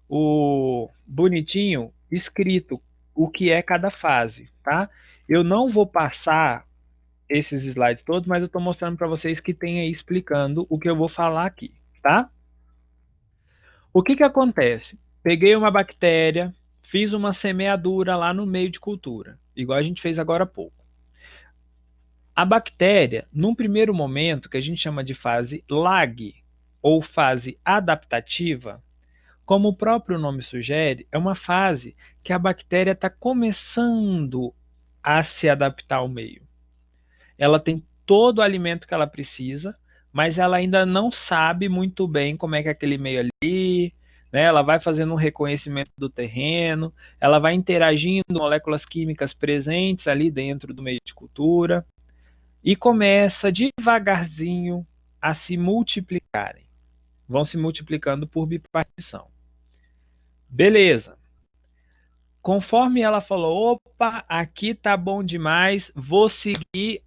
o bonitinho escrito o que é cada fase, tá? Eu não vou passar esses slides todos, mas eu estou mostrando para vocês que tem aí explicando o que eu vou falar aqui, tá? O que que acontece? Peguei uma bactéria, fiz uma semeadura lá no meio de cultura, igual a gente fez agora há pouco. A bactéria, num primeiro momento, que a gente chama de fase lag, ou fase adaptativa, como o próprio nome sugere, é uma fase que a bactéria está começando a se adaptar ao meio. Ela tem todo o alimento que ela precisa, mas ela ainda não sabe muito bem como é que é aquele meio ali, né? Ela vai fazendo um reconhecimento do terreno, ela vai interagindo com moléculas químicas presentes ali dentro do meio de cultura e começa devagarzinho a se multiplicarem. Vão se multiplicando por bipartição. Beleza. Conforme ela falou, opa, aqui tá bom demais, vou seguir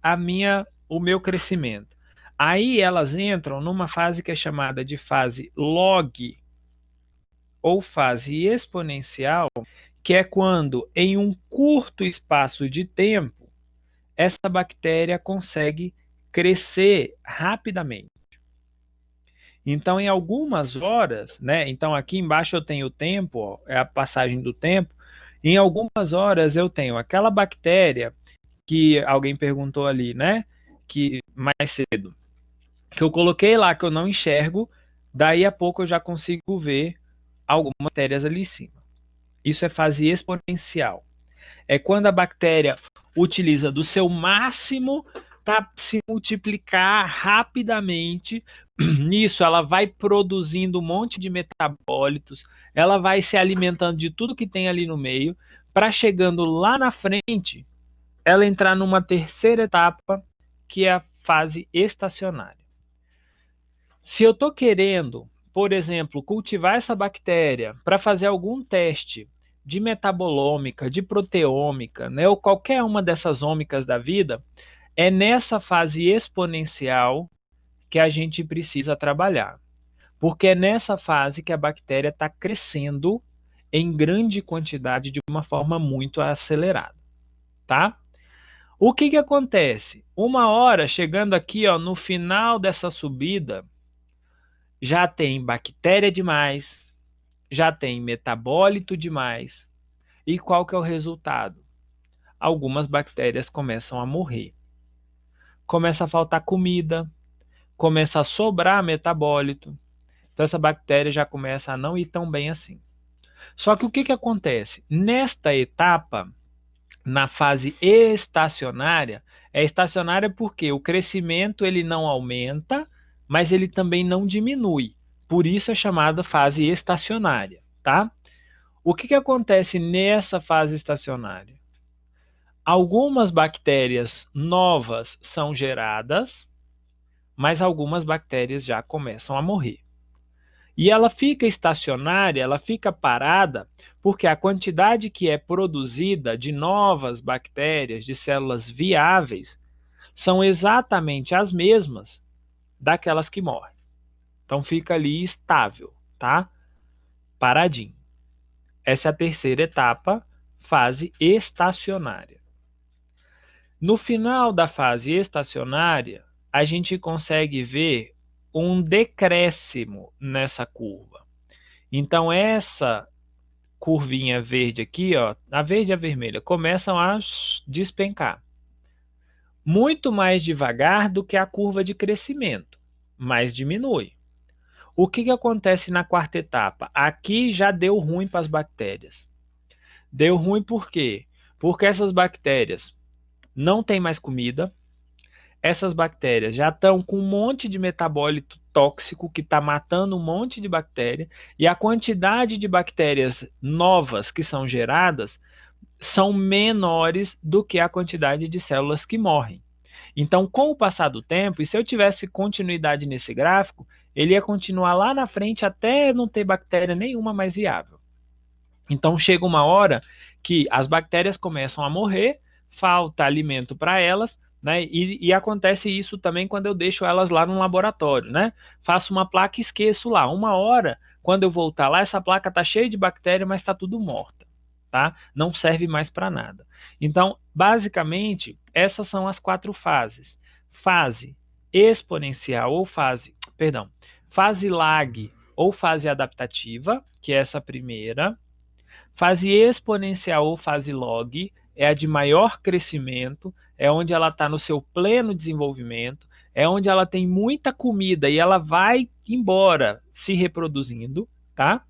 o meu crescimento. Aí elas entram numa fase que é chamada de fase log ou fase exponencial, que é quando em um curto espaço de tempo essa bactéria consegue crescer rapidamente. Então, em algumas horas, né? Então, aqui embaixo eu tenho o tempo, ó, é a passagem do tempo. Em algumas horas eu tenho aquela bactéria que alguém perguntou ali, né? Que mais cedo, que eu coloquei lá que eu não enxergo, daí a pouco eu já consigo ver algumas bactérias ali em cima. Isso é fase exponencial. É quando a bactéria utiliza do seu máximo para se multiplicar rapidamente. Nisso, ela vai produzindo um monte de metabólitos, ela vai se alimentando de tudo que tem ali no meio, para chegando lá na frente, ela entrar numa terceira etapa, que é a fase estacionária. Se eu estou querendo, por exemplo, cultivar essa bactéria para fazer algum teste de metabolômica, de proteômica, né, ou qualquer uma dessas ômicas da vida, é nessa fase exponencial que a gente precisa trabalhar. Porque é nessa fase que a bactéria está crescendo em grande quantidade de uma forma muito acelerada, tá? O que que acontece? Uma hora, chegando aqui, ó, no final dessa subida, já tem bactéria demais, já tem metabólito demais. E qual que é o resultado? Algumas bactérias começam a morrer. Começa a faltar comida, começa a sobrar metabólito. Então essa bactéria já começa a não ir tão bem assim. Só que o que que acontece? Nesta etapa, na fase estacionária, é estacionária porque o crescimento ele não aumenta, mas ele também não diminui. Por isso é chamada fase estacionária, tá? O que que acontece nessa fase estacionária? Algumas bactérias novas são geradas, mas algumas bactérias já começam a morrer. E ela fica estacionária, ela fica parada, porque a quantidade que é produzida de novas bactérias, de células viáveis, são exatamente as mesmas daquelas que morrem. Então fica ali estável, tá? Paradinho. Essa é a terceira etapa, fase estacionária. No final da fase estacionária, a gente consegue ver um decréscimo nessa curva. Então, essa curvinha verde aqui, ó, a verde e a vermelha, começam a despencar. Muito mais devagar do que a curva de crescimento, mas diminui. O que que acontece na quarta etapa? Aqui já deu ruim para as bactérias. Deu ruim por quê? Porque essas bactérias não têm mais comida, essas bactérias já estão com um monte de metabólito tóxico que está matando um monte de bactéria, e a quantidade de bactérias novas que são geradas são menores do que a quantidade de células que morrem. Então, com o passar do tempo, e se eu tivesse continuidade nesse gráfico, ele ia continuar lá na frente até não ter bactéria nenhuma mais viável. Então, chega uma hora que as bactérias começam a morrer, falta alimento para elas, né? E acontece isso também quando eu deixo elas lá no laboratório, né? Faço uma placa e esqueço lá. Uma hora, quando eu voltar lá, essa placa está cheia de bactéria, mas está tudo morta, tá? Não serve mais para nada. Então, basicamente, essas são as 4 fases. Fase exponencial ou fase lag ou fase adaptativa, que é essa primeira. Fase exponencial ou fase log é a de maior crescimento, é onde ela está no seu pleno desenvolvimento, é onde ela tem muita comida e ela vai embora se reproduzindo, tá?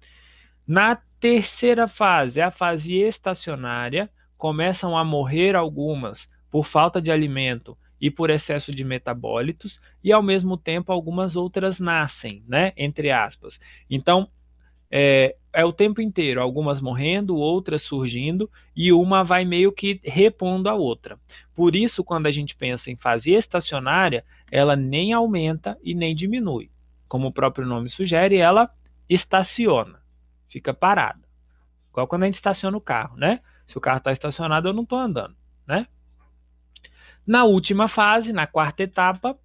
Na terceira fase, é a fase estacionária, começam a morrer algumas por falta de alimento e por excesso de metabólitos, e ao mesmo tempo algumas outras nascem, né? Entre aspas. Então, é o tempo inteiro, algumas morrendo, outras surgindo, e uma vai meio que repondo a outra. Por isso, quando a gente pensa em fase estacionária, ela nem aumenta e nem diminui. Como o próprio nome sugere, ela estaciona, fica parada. Igual quando a gente estaciona o carro, né? Se o carro está estacionado, eu não estou andando, né? Na última fase, na quarta etapa,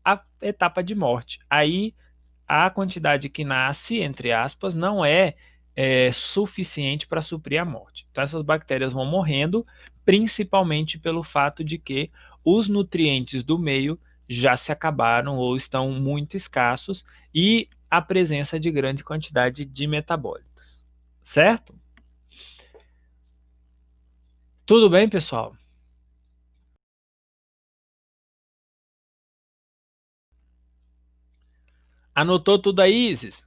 a etapa de morte. Aí a quantidade que nasce, entre aspas, não é suficiente para suprir a morte. Então, essas bactérias vão morrendo, principalmente pelo fato de que os nutrientes do meio já se acabaram ou estão muito escassos e a presença de grande quantidade de metabólitos. Certo? Tudo bem, pessoal? Anotou tudo aí, Isis?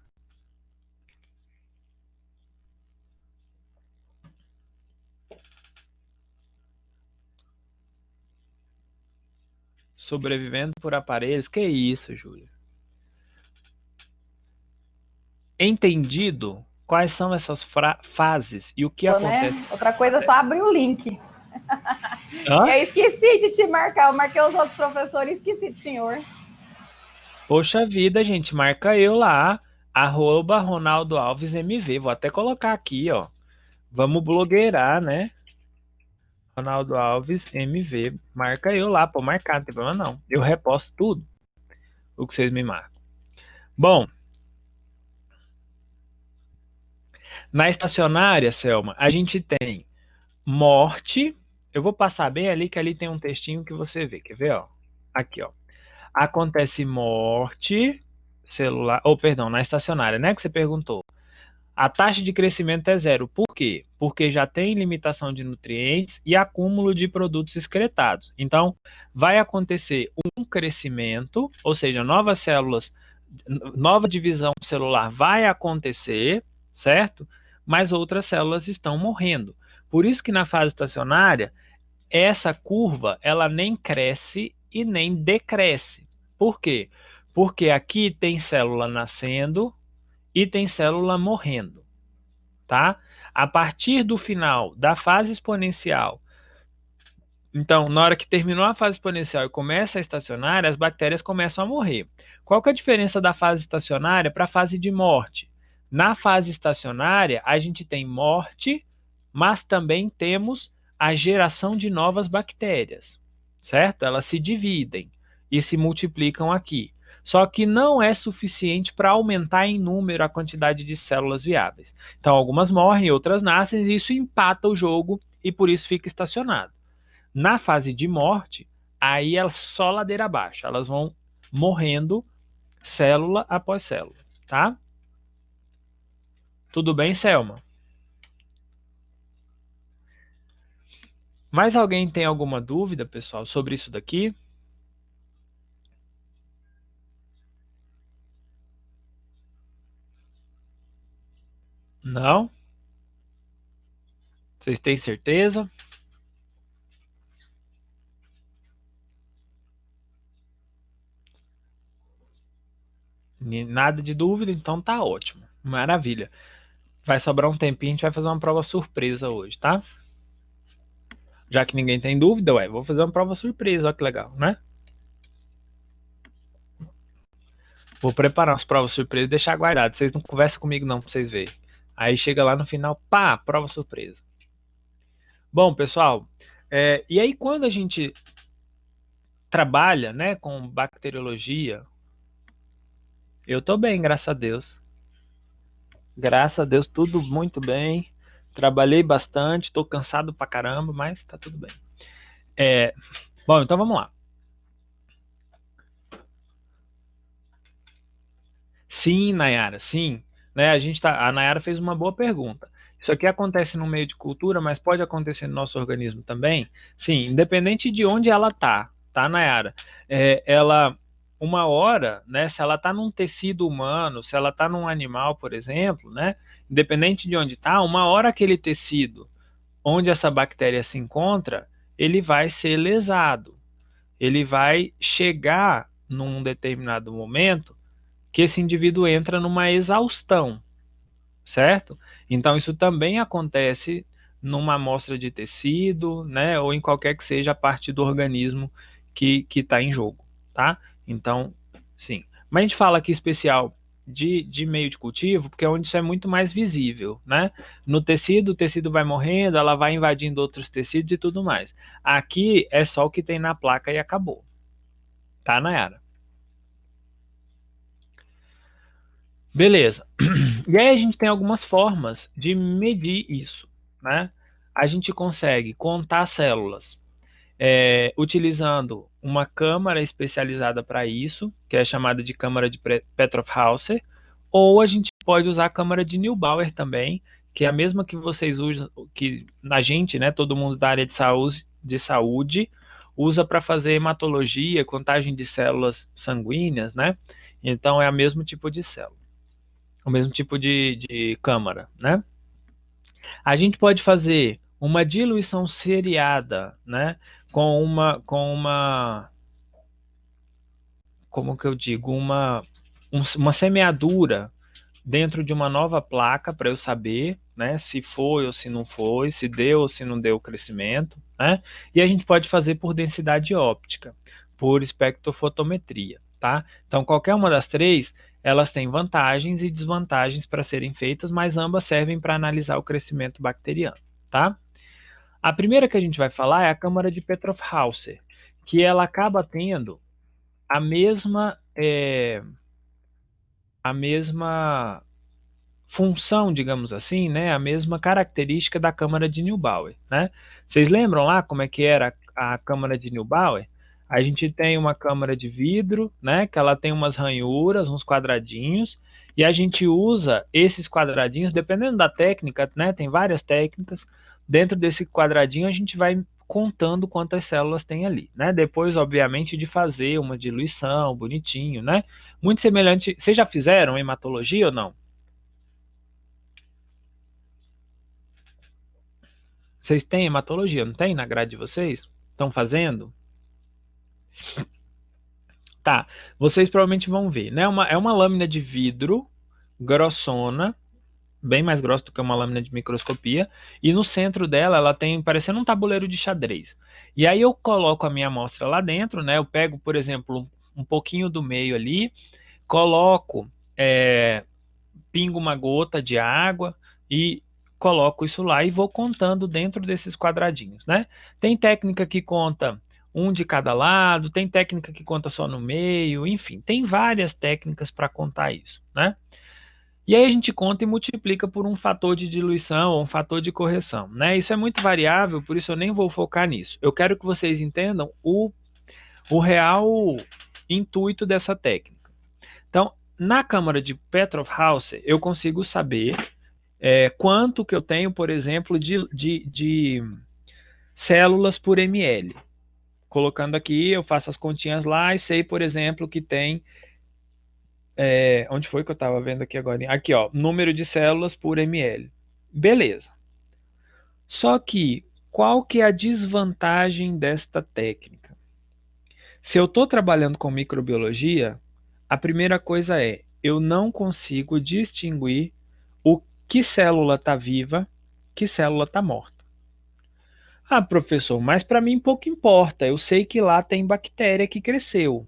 Sobrevivendo por aparelhos? Que isso, Júlia? Entendido quais são essas fases e o que acontece? Né? Outra coisa é só abrir o link. Hã? Eu esqueci de te marcar, eu marquei os outros professores e esqueci do senhor. Poxa vida, gente, marca eu lá, @RonaldoAlvesMV. Vou até colocar aqui, ó. Vamos blogueirar, né? Ronaldo Alves MV. Marca eu lá, pô, marcar, não tem problema não. Eu reposto tudo o que vocês me marcam. Bom, na estacionária, Selma, a gente tem morte. Eu vou passar bem ali, que ali tem um textinho que você vê. Quer ver, ó? Aqui, ó. Acontece morte celular, ou perdão, na estacionária, né, que você perguntou. A taxa de crescimento é zero. Por quê? Porque já tem limitação de nutrientes e acúmulo de produtos excretados. Então, vai acontecer um crescimento, ou seja, novas células, nova divisão celular vai acontecer, certo? Mas outras células estão morrendo. Por isso que na fase estacionária, essa curva, ela nem cresce e nem decresce. Por quê? Porque aqui tem célula nascendo e tem célula morrendo, tá? A partir do final da fase exponencial, então, na hora que terminou a fase exponencial e começa a estacionária, as bactérias começam a morrer. Qual que é a diferença da fase estacionária para a fase de morte? Na fase estacionária, a gente tem morte, mas também temos a geração de novas bactérias, certo? Elas se dividem e se multiplicam aqui. Só que não é suficiente para aumentar em número a quantidade de células viáveis. Então, algumas morrem, outras nascem, e isso empata o jogo e por isso fica estacionado. Na fase de morte, aí é só ladeira abaixo. Elas vão morrendo célula após célula, tá? Tudo bem, Selma? Mais alguém tem alguma dúvida, pessoal, sobre isso daqui? Não? Vocês têm certeza? Nada de dúvida, então tá ótimo. Maravilha. Vai sobrar um tempinho, a gente vai fazer uma prova surpresa hoje, tá? Já que ninguém tem dúvida, vou fazer uma prova surpresa, olha que legal, né? Vou preparar umas provas surpresa e deixar guardado. Vocês não conversam comigo não, pra vocês verem. Aí chega lá no final, pá, prova surpresa. Bom, pessoal, e aí quando a gente trabalha, né, com bacteriologia, eu tô bem, graças a Deus. Graças a Deus, tudo muito bem. Trabalhei bastante, tô cansado pra caramba, mas tá tudo bem. Bom, então vamos lá. Sim, Nayara, sim. Né, a Nayara fez uma boa pergunta. Isso aqui acontece no meio de cultura, mas pode acontecer no nosso organismo também? Sim, independente de onde ela tá, Nayara? Ela, uma hora, né, se ela tá num tecido humano, se ela tá num animal, por exemplo, né, independente de onde tá, uma hora aquele tecido onde essa bactéria se encontra, ele vai ser lesado. Ele vai chegar num determinado momento que esse indivíduo entra numa exaustão, certo? Então isso também acontece numa amostra de tecido, né, ou em qualquer que seja a parte do organismo que está em jogo, tá? Então, sim. Mas a gente fala aqui especial de meio de cultivo, porque é onde isso é muito mais visível, né? No tecido, o tecido vai morrendo, ela vai invadindo outros tecidos e tudo mais. Aqui é só o que tem na placa e acabou. Tá, Nayara? Beleza. E aí a gente tem algumas formas de medir isso, né? A gente consegue contar células utilizando uma câmara especializada para isso, que é chamada de câmara de Petroff-Hauser, ou a gente pode usar a câmara de Neubauer também, que é a mesma que vocês usam, que a gente, né, todo mundo da área de saúde usa para fazer hematologia, contagem de células sanguíneas, né? Então é o mesmo tipo de célula, o mesmo tipo de câmara, né? A gente pode fazer uma diluição seriada, né? Com uma, como que eu digo, uma semeadura dentro de uma nova placa para eu saber, né, se foi ou se não foi, se deu ou se não deu o crescimento, né? E a gente pode fazer por densidade óptica, por espectrofotometria, tá? Então qualquer uma das três, elas têm vantagens e desvantagens para serem feitas, mas ambas servem para analisar o crescimento bacteriano, tá? A primeira que a gente vai falar é a câmara de Petroff-Hauser, que ela acaba tendo a mesma função, digamos assim, né, a mesma característica da câmara de Neubauer, né? Vocês lembram lá como é que era a câmara de Neubauer? A gente tem uma câmara de vidro, né, que ela tem umas ranhuras, uns quadradinhos, e a gente usa esses quadradinhos, dependendo da técnica, né, tem várias técnicas. Dentro desse quadradinho a gente vai contando quantas células tem ali, né? Depois, obviamente, de fazer uma diluição bonitinho, né? Muito semelhante. Vocês já fizeram hematologia ou não? Vocês têm hematologia, não tem na grade de vocês? Estão fazendo? Tá. Vocês provavelmente vão ver, né? É uma lâmina de vidro grossona, bem mais grossa do que uma lâmina de microscopia, e no centro dela ela tem parecendo um tabuleiro de xadrez. E aí eu coloco a minha amostra lá dentro, né? Eu pego, por exemplo, um pouquinho do meio ali, coloco, pingo uma gota de água e coloco isso lá e vou contando dentro desses quadradinhos, né? Tem técnica que conta um de cada lado, tem técnica que conta só no meio, enfim, tem várias técnicas para contar isso, né? E aí a gente conta e multiplica por um fator de diluição ou um fator de correção, né? Isso é muito variável, por isso eu nem vou focar nisso. Eu quero que vocês entendam o real intuito dessa técnica. Então, na câmara de Petroff-Hauser, eu consigo saber quanto que eu tenho, por exemplo, de células por ml. Colocando aqui, eu faço as continhas lá e sei, por exemplo, que tem. Onde foi que eu estava vendo aqui agora? Aqui, ó, número de células por ml. Beleza. Só que, qual que é a desvantagem desta técnica? Se eu estou trabalhando com microbiologia, a primeira coisa é, eu não consigo distinguir o que célula está viva, que célula está morta. Ah, professor, mas para mim pouco importa. Eu sei que lá tem bactéria que cresceu.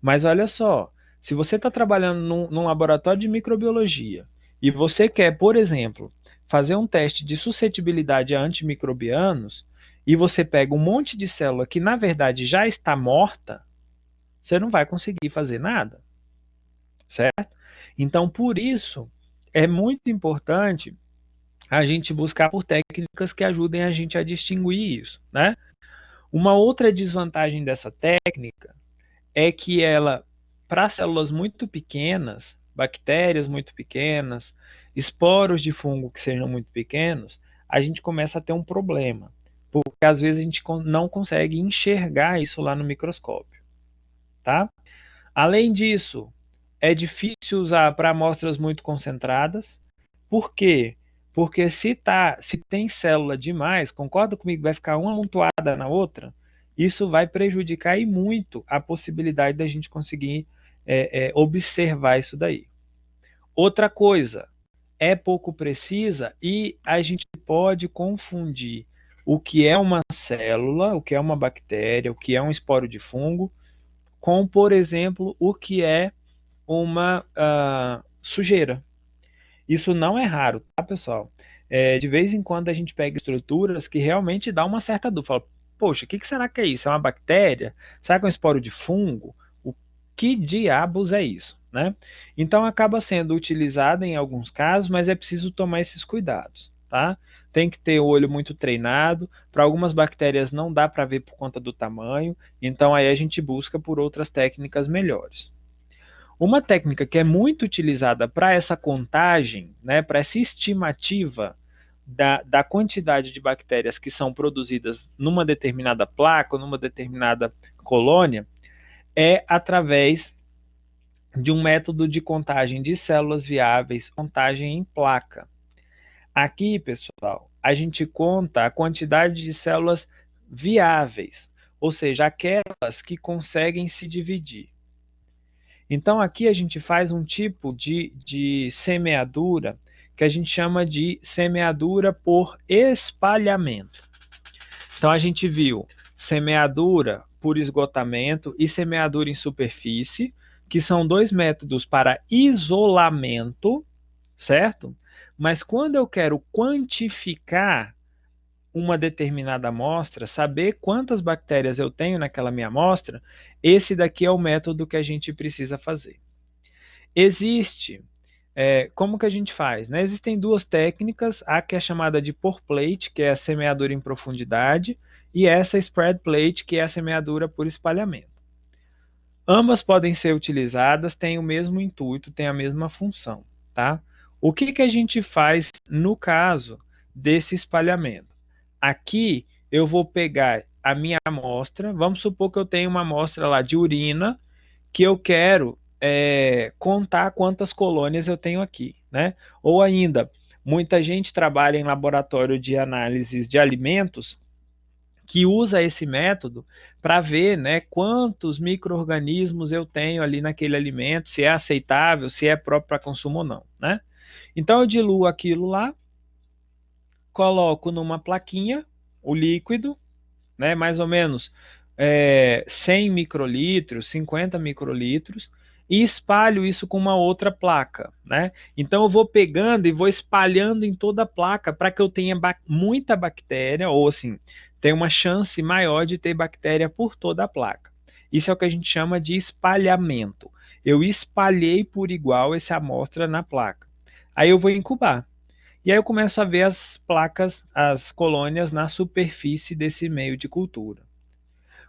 Mas olha só, Se você está trabalhando num laboratório de microbiologia e você quer, por exemplo, fazer um teste de suscetibilidade a antimicrobianos e você pega um monte de célula que na verdade já está morta, você não vai conseguir fazer nada, certo? Então, por isso, é muito importante a gente buscar por técnicas que ajudem a gente a distinguir isso, né? Uma outra desvantagem dessa técnica é que ela, para células muito pequenas, bactérias muito pequenas, esporos de fungo que sejam muito pequenos, a gente começa a ter um problema, porque às vezes a gente não consegue enxergar isso lá no microscópio, tá? Além disso, é difícil usar para amostras muito concentradas. Por quê? Porque se tem célula demais, concorda comigo, vai ficar uma amontoada na outra, isso vai prejudicar e muito a possibilidade da gente conseguir observar isso daí. Outra coisa, é pouco precisa e a gente pode confundir o que é uma célula, o que é uma bactéria, o que é um esporo de fungo, com, por exemplo, o que é uma sujeira. Isso não é raro, tá, pessoal? De vez em quando a gente pega estruturas que realmente dá uma certa dúvida. Fala, poxa, o que será que é isso? É uma bactéria? Será que é um esporo de fungo? O que diabos é isso, né? Então acaba sendo utilizada em alguns casos, mas é preciso tomar esses cuidados, tá? Tem que ter o olho muito treinado. Para algumas bactérias não dá para ver por conta do tamanho, então aí a gente busca por outras técnicas melhores. Uma técnica que é muito utilizada para essa contagem, né, para essa estimativa da quantidade de bactérias que são produzidas numa determinada placa ou numa determinada colônia, é através de um método de contagem de células viáveis, contagem em placa. Aqui, pessoal, a gente conta a quantidade de células viáveis, ou seja, aquelas que conseguem se dividir. Então, aqui a gente faz um tipo de semeadura que a gente chama de semeadura por espalhamento. Então, a gente viu semeadura por esgotamento e semeadura em superfície, que são dois métodos para isolamento, certo? Mas quando eu quero quantificar uma determinada amostra, saber quantas bactérias eu tenho naquela minha amostra, esse daqui é o método que a gente precisa fazer. Existe, como que a gente faz? Né? Existem duas técnicas, a que é chamada de pour plate, que é a semeadura em profundidade, e essa spread plate, que é a semeadura por espalhamento. Ambas podem ser utilizadas, têm o mesmo intuito, têm a mesma função, tá? O que que a gente faz no caso desse espalhamento? Aqui eu vou pegar a minha amostra, vamos supor que eu tenho uma amostra lá de urina, que eu quero contar quantas colônias eu tenho aqui, né? Ou ainda, muita gente trabalha em laboratório de análises de alimentos que usa esse método para ver, né, quantos micro-organismos eu tenho ali naquele alimento, se é aceitável, se é próprio para consumo ou não, né? Então eu diluo aquilo lá, coloco numa plaquinha o líquido, né, mais ou menos 100 microlitros, 50 microlitros, e espalho isso com uma outra placa, né? Então eu vou pegando e vou espalhando em toda a placa para que eu tenha muita bactéria, ou assim, tenha uma chance maior de ter bactéria por toda a placa. Isso é o que a gente chama de espalhamento. Eu espalhei por igual essa amostra na placa. Aí eu vou incubar. E aí eu começo a ver as placas, as colônias na superfície desse meio de cultura.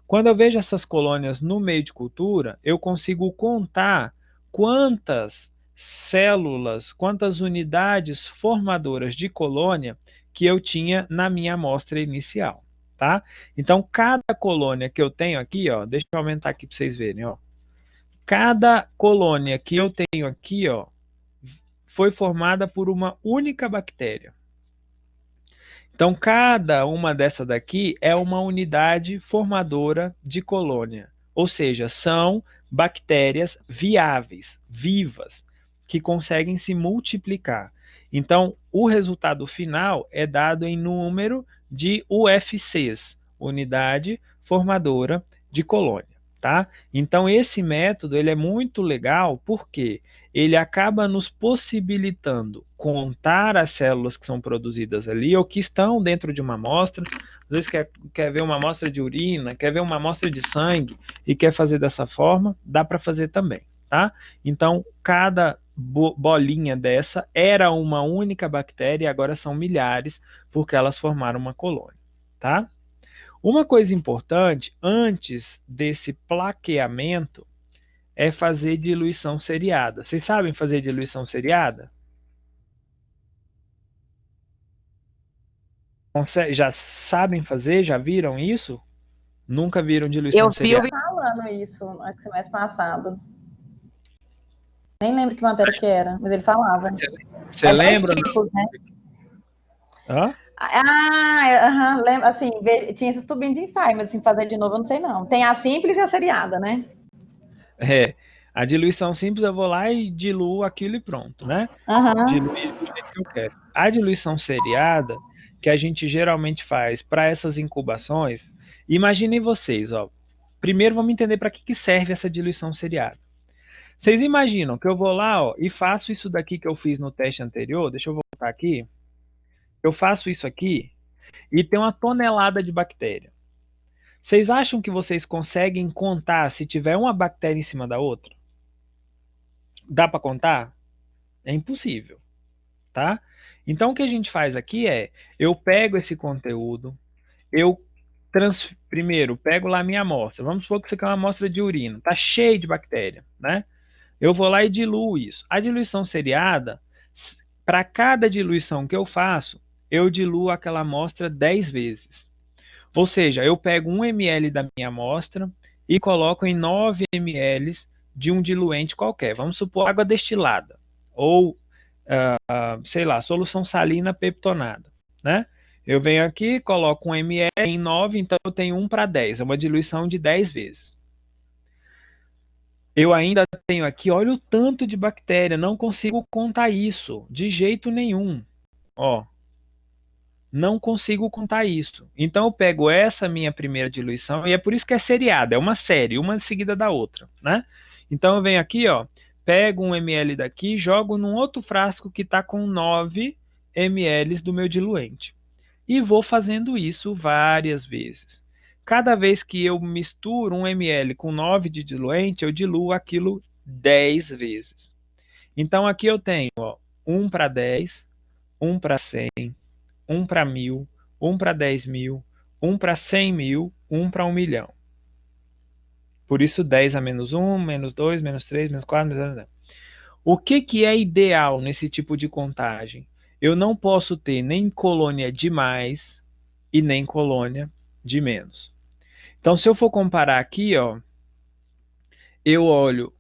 Quando eu vejo essas colônias no meio de cultura, eu consigo contar quantas células, quantas unidades formadoras de colônia que eu tinha na minha amostra inicial, tá? Então, cada colônia que eu tenho aqui, ó, deixa eu aumentar aqui para vocês verem, ó. Cada colônia que eu tenho aqui, ó, foi formada por uma única bactéria. Então, cada uma dessa daqui é uma unidade formadora de colônia, ou seja, são bactérias viáveis, vivas, que conseguem se multiplicar. Então, o resultado final é dado em número de UFCs, unidade formadora de colônia, tá? Então, esse método ele é muito legal porque ele acaba nos possibilitando contar as células que são produzidas ali ou que estão dentro de uma amostra. Às vezes quer ver uma amostra de urina, quer ver uma amostra de sangue e quer fazer dessa forma, dá para fazer também, tá? Então, cada bolinha dessa era uma única bactéria e agora são milhares porque elas formaram uma colônia, tá? Uma coisa importante antes desse plaqueamento é fazer diluição seriada. Vocês sabem fazer diluição seriada? Já sabem fazer? Já viram isso? Nunca viram diluição Eu vi seriada? falando isso no semestre passado. Nem lembro que matéria que era, mas ele falava. Você lembra? Dois tipos, né? Hã? Lembro, assim, tinha esses tubinhos de ensaio, mas assim, fazer de novo eu não sei não. Tem a simples e a seriada, né? É, a diluição simples eu vou lá e diluo aquilo e pronto, né? Diluir do jeito que eu quero. A diluição seriada, que a gente geralmente faz para essas incubações, imaginem vocês, ó. Primeiro vamos entender para que serve essa diluição seriada. Vocês imaginam que eu vou lá, ó, e faço isso daqui que eu fiz no teste anterior, deixa eu voltar aqui. Eu faço isso aqui e tem uma tonelada de bactéria. Vocês acham que vocês conseguem contar se tiver uma bactéria em cima da outra? Dá para contar? É impossível, tá? Então o que a gente faz aqui é, eu pego esse conteúdo, eu primeiro pego lá a minha amostra. Vamos supor que isso aqui é uma amostra de urina, tá cheio de bactéria, né? Eu vou lá e diluo isso. A diluição seriada, para cada diluição que eu faço, eu diluo aquela amostra 10 vezes. Ou seja, eu pego 1 ml da minha amostra e coloco em 9 ml de um diluente qualquer. Vamos supor água destilada ou, sei lá, solução salina peptonada, né? Eu venho aqui, coloco 1 ml em 9, então eu tenho 1 para 10. É uma diluição de 10 vezes. Eu ainda tenho aqui, olha o tanto de bactéria, não consigo contar isso de jeito nenhum. Ó, não consigo contar isso. Então eu pego essa minha primeira diluição, e é por isso que é seriada, é uma série, uma seguida da outra, né? Então eu venho aqui, ó, pego 1 ml daqui, jogo num outro frasco que está com 9 ml do meu diluente. E vou fazendo isso várias vezes. Cada vez que eu misturo 1 ml com 9 de diluente, eu diluo aquilo 10 vezes. Então aqui eu tenho, ó, 1 para 10, 1 para 100, 1 para 1000, 1 para 10.000, 1 para 100.000, 1 para 1 milhão. Por isso 10 a menos 1, menos 2, menos 3, menos 4, menos 0. O que é ideal nesse tipo de contagem? Eu não posso ter nem colônia de mais e nem colônia de menos. Então, se eu for comparar aqui, ó, eu olho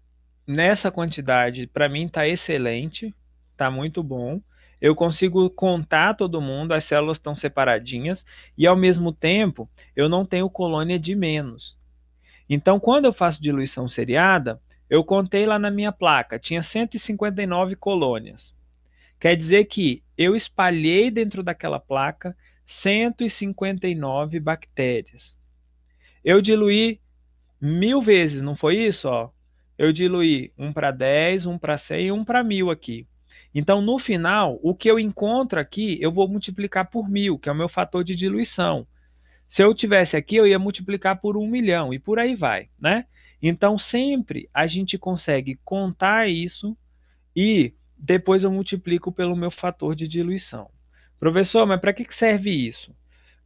nessa quantidade, para mim está excelente, está muito bom. Eu consigo contar todo mundo, as células estão separadinhas e, ao mesmo tempo, eu não tenho colônia de menos. Então, quando eu faço diluição seriada, eu contei lá na minha placa, tinha 159 colônias. Quer dizer que eu espalhei dentro daquela placa 159 bactérias. Eu diluí 1000 vezes, não foi isso? Ó? Eu diluí 1 para 10, 1 para 100 e 1 para 1000 aqui. Então, no final, o que eu encontro aqui, eu vou multiplicar por 1000, que é o meu fator de diluição. Se eu tivesse aqui, eu ia multiplicar por 1 milhão e por aí vai, né? Então, sempre a gente consegue contar isso e depois eu multiplico pelo meu fator de diluição. Professor, mas para que serve isso?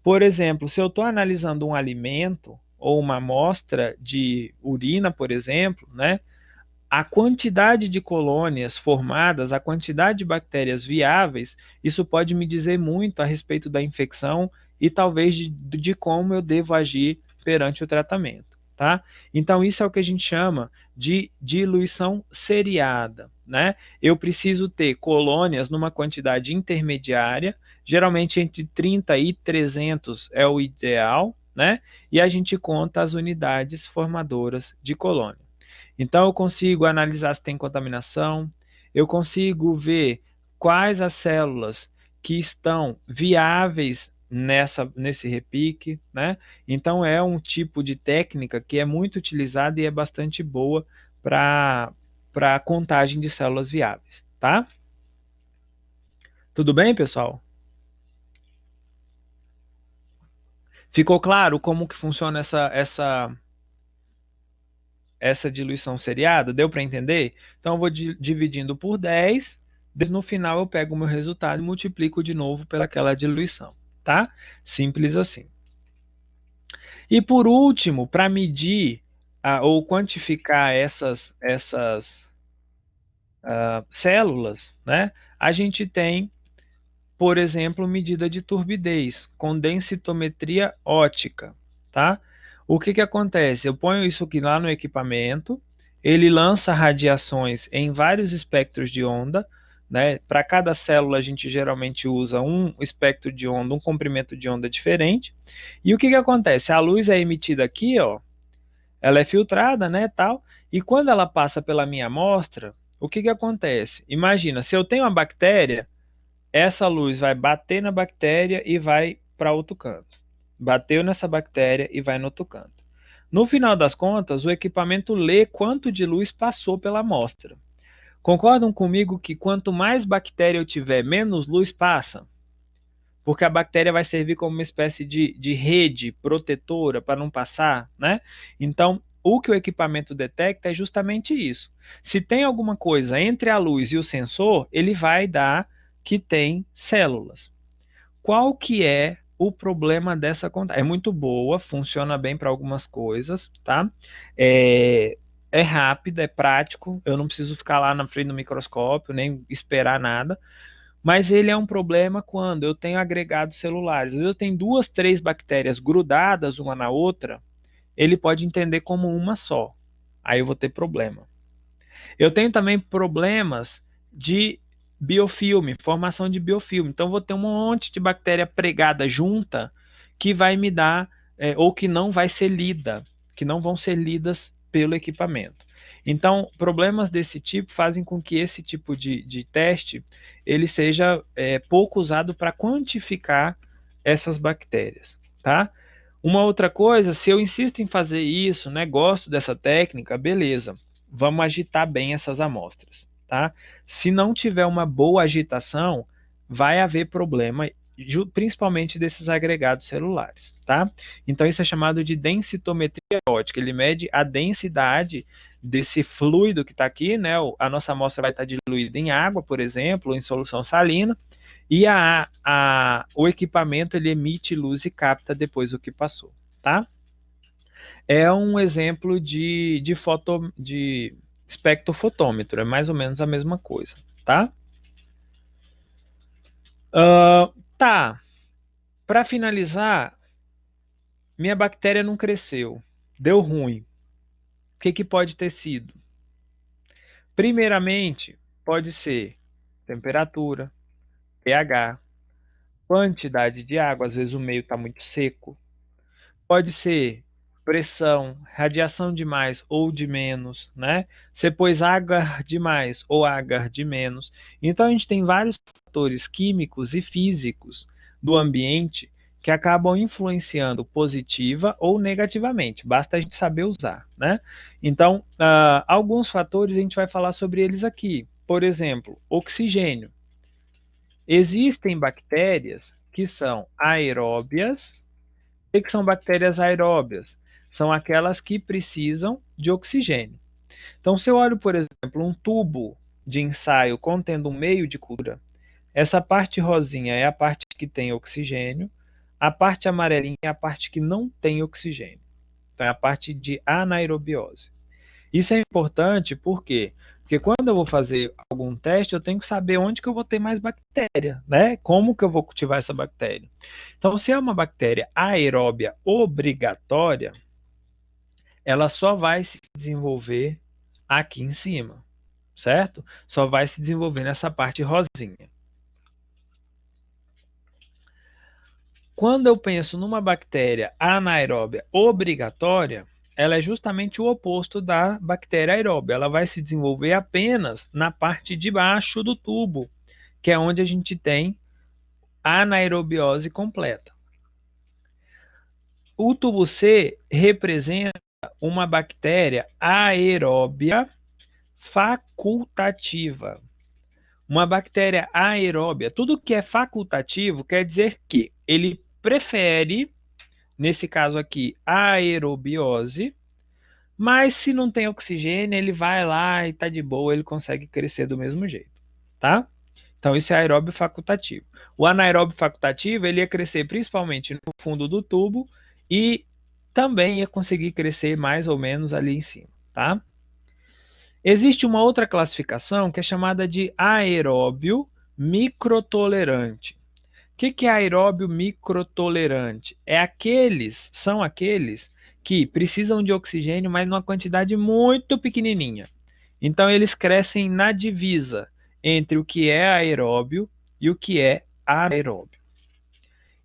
Por exemplo, se eu estou analisando um alimento ou uma amostra de urina, por exemplo, né? A quantidade de colônias formadas, a quantidade de bactérias viáveis, isso pode me dizer muito a respeito da infecção e talvez de como eu devo agir perante o tratamento, tá? Então, isso é o que a gente chama de diluição seriada, né? Eu preciso ter colônias numa quantidade intermediária, geralmente entre 30 e 300 é o ideal, né? E a gente conta as unidades formadoras de colônia. Então, eu consigo analisar se tem contaminação, eu consigo ver quais as células que estão viáveis nesse repique, né? Então é um tipo de técnica que é muito utilizada e é bastante boa para a contagem de células viáveis, tá? Tudo bem, pessoal? Ficou claro como que funciona essa diluição seriada? Deu para entender? Então eu vou dividindo por 10, no final eu pego o meu resultado e multiplico de novo pelaquela diluição, tá? Simples assim. E por último, para medir ou quantificar essas células, né, a gente tem, por exemplo, medida de turbidez com densitometria ótica, tá? O que que acontece? Eu ponho isso aqui lá no equipamento, ele lança radiações em vários espectros de onda, né? Para cada célula a gente geralmente usa um espectro de onda, um comprimento de onda diferente. E o que que acontece? A luz é emitida aqui, ó, ela é filtrada, né, tal, e quando ela passa pela minha amostra, o que que acontece? Imagina, se eu tenho uma bactéria, essa luz vai bater na bactéria e vai para outro canto. Bateu nessa bactéria e vai no outro canto. No final das contas, o equipamento lê quanto de luz passou pela amostra. Concordam comigo que quanto mais bactéria eu tiver, menos luz passa? Porque a bactéria vai servir como uma espécie de rede protetora para não passar, né? Então, o que o equipamento detecta é justamente isso. Se tem alguma coisa entre a luz e o sensor, ele vai dar que tem células. Qual que é o problema dessa contagem? É muito boa, funciona bem para algumas coisas, tá? É rápida, é prático, eu não preciso ficar lá na frente do microscópio, nem esperar nada. Mas ele é um problema quando eu tenho agregados celulares. Às vezes eu tenho 2, 3 bactérias grudadas uma na outra, ele pode entender como uma só. Aí eu vou ter problema. Eu tenho também problemas de biofilme, formação de biofilme. Então, vou ter um monte de bactéria pregada junta que vai me dar, ou que não vai ser lida, que não vão ser lidas pelo equipamento. Então, problemas desse tipo fazem com que esse tipo de teste ele seja pouco usado para quantificar essas bactérias, tá? Uma outra coisa, se eu insisto em fazer isso, né, gosto dessa técnica, beleza, vamos agitar bem essas amostras, tá? Se não tiver uma boa agitação, vai haver problema, principalmente desses agregados celulares, tá? Então isso é chamado de densitometria ótica, ele mede a densidade desse fluido que está aqui, né? A nossa amostra vai estar diluída em água, por exemplo, ou em solução salina, e o equipamento ele emite luz e capta depois o que passou, tá? É um exemplo de espectrofotômetro, é mais ou menos a mesma coisa, tá? Tá, para finalizar, minha bactéria não cresceu, deu ruim. O que que pode ter sido? Primeiramente, pode ser temperatura, pH, quantidade de água, às vezes o meio está muito seco. Pode ser pressão, radiação de mais ou de menos, né? Você pôs agar de mais ou agar de menos. Então a gente tem vários fatores químicos e físicos do ambiente que acabam influenciando positiva ou negativamente. Basta a gente saber usar, né? Então, alguns fatores a gente vai falar sobre eles aqui. Por exemplo, oxigênio. Existem bactérias que são aeróbias. O que são bactérias aeróbias? São aquelas que precisam de oxigênio. Então, se eu olho, por exemplo, um tubo de ensaio contendo um meio de cultura, essa parte rosinha é a parte que tem oxigênio, a parte amarelinha é a parte que não tem oxigênio. Então, é a parte de anaerobiose. Isso é importante por quê? Porque quando eu vou fazer algum teste, eu tenho que saber onde que eu vou ter mais bactéria, né? Como que eu vou cultivar essa bactéria. Então, se é uma bactéria aeróbia obrigatória, ela só vai se desenvolver aqui em cima, certo? Só vai se desenvolver nessa parte rosinha. Quando eu penso numa bactéria anaeróbia obrigatória, ela é justamente o oposto da bactéria aeróbia. Ela vai se desenvolver apenas na parte de baixo do tubo, que é onde a gente tem a anaerobiose completa. o tubo C representa uma bactéria aeróbia facultativa. Uma bactéria aeróbia, tudo que é facultativo quer dizer que ele prefere, nesse caso aqui, a aerobiose, mas se não tem oxigênio, ele vai lá e tá de boa, ele consegue crescer do mesmo jeito, tá? Então, isso é aeróbio facultativo. O anaeróbio facultativo, ele ia crescer principalmente no fundo do tubo e também ia conseguir crescer mais ou menos ali em cima, tá? Existe uma outra classificação que é chamada de aeróbio microtolerante. O que é aeróbio microtolerante? São aqueles que precisam de oxigênio, mas numa quantidade muito pequenininha. Então, eles crescem na divisa entre o que é aeróbio e o que é anaeróbio.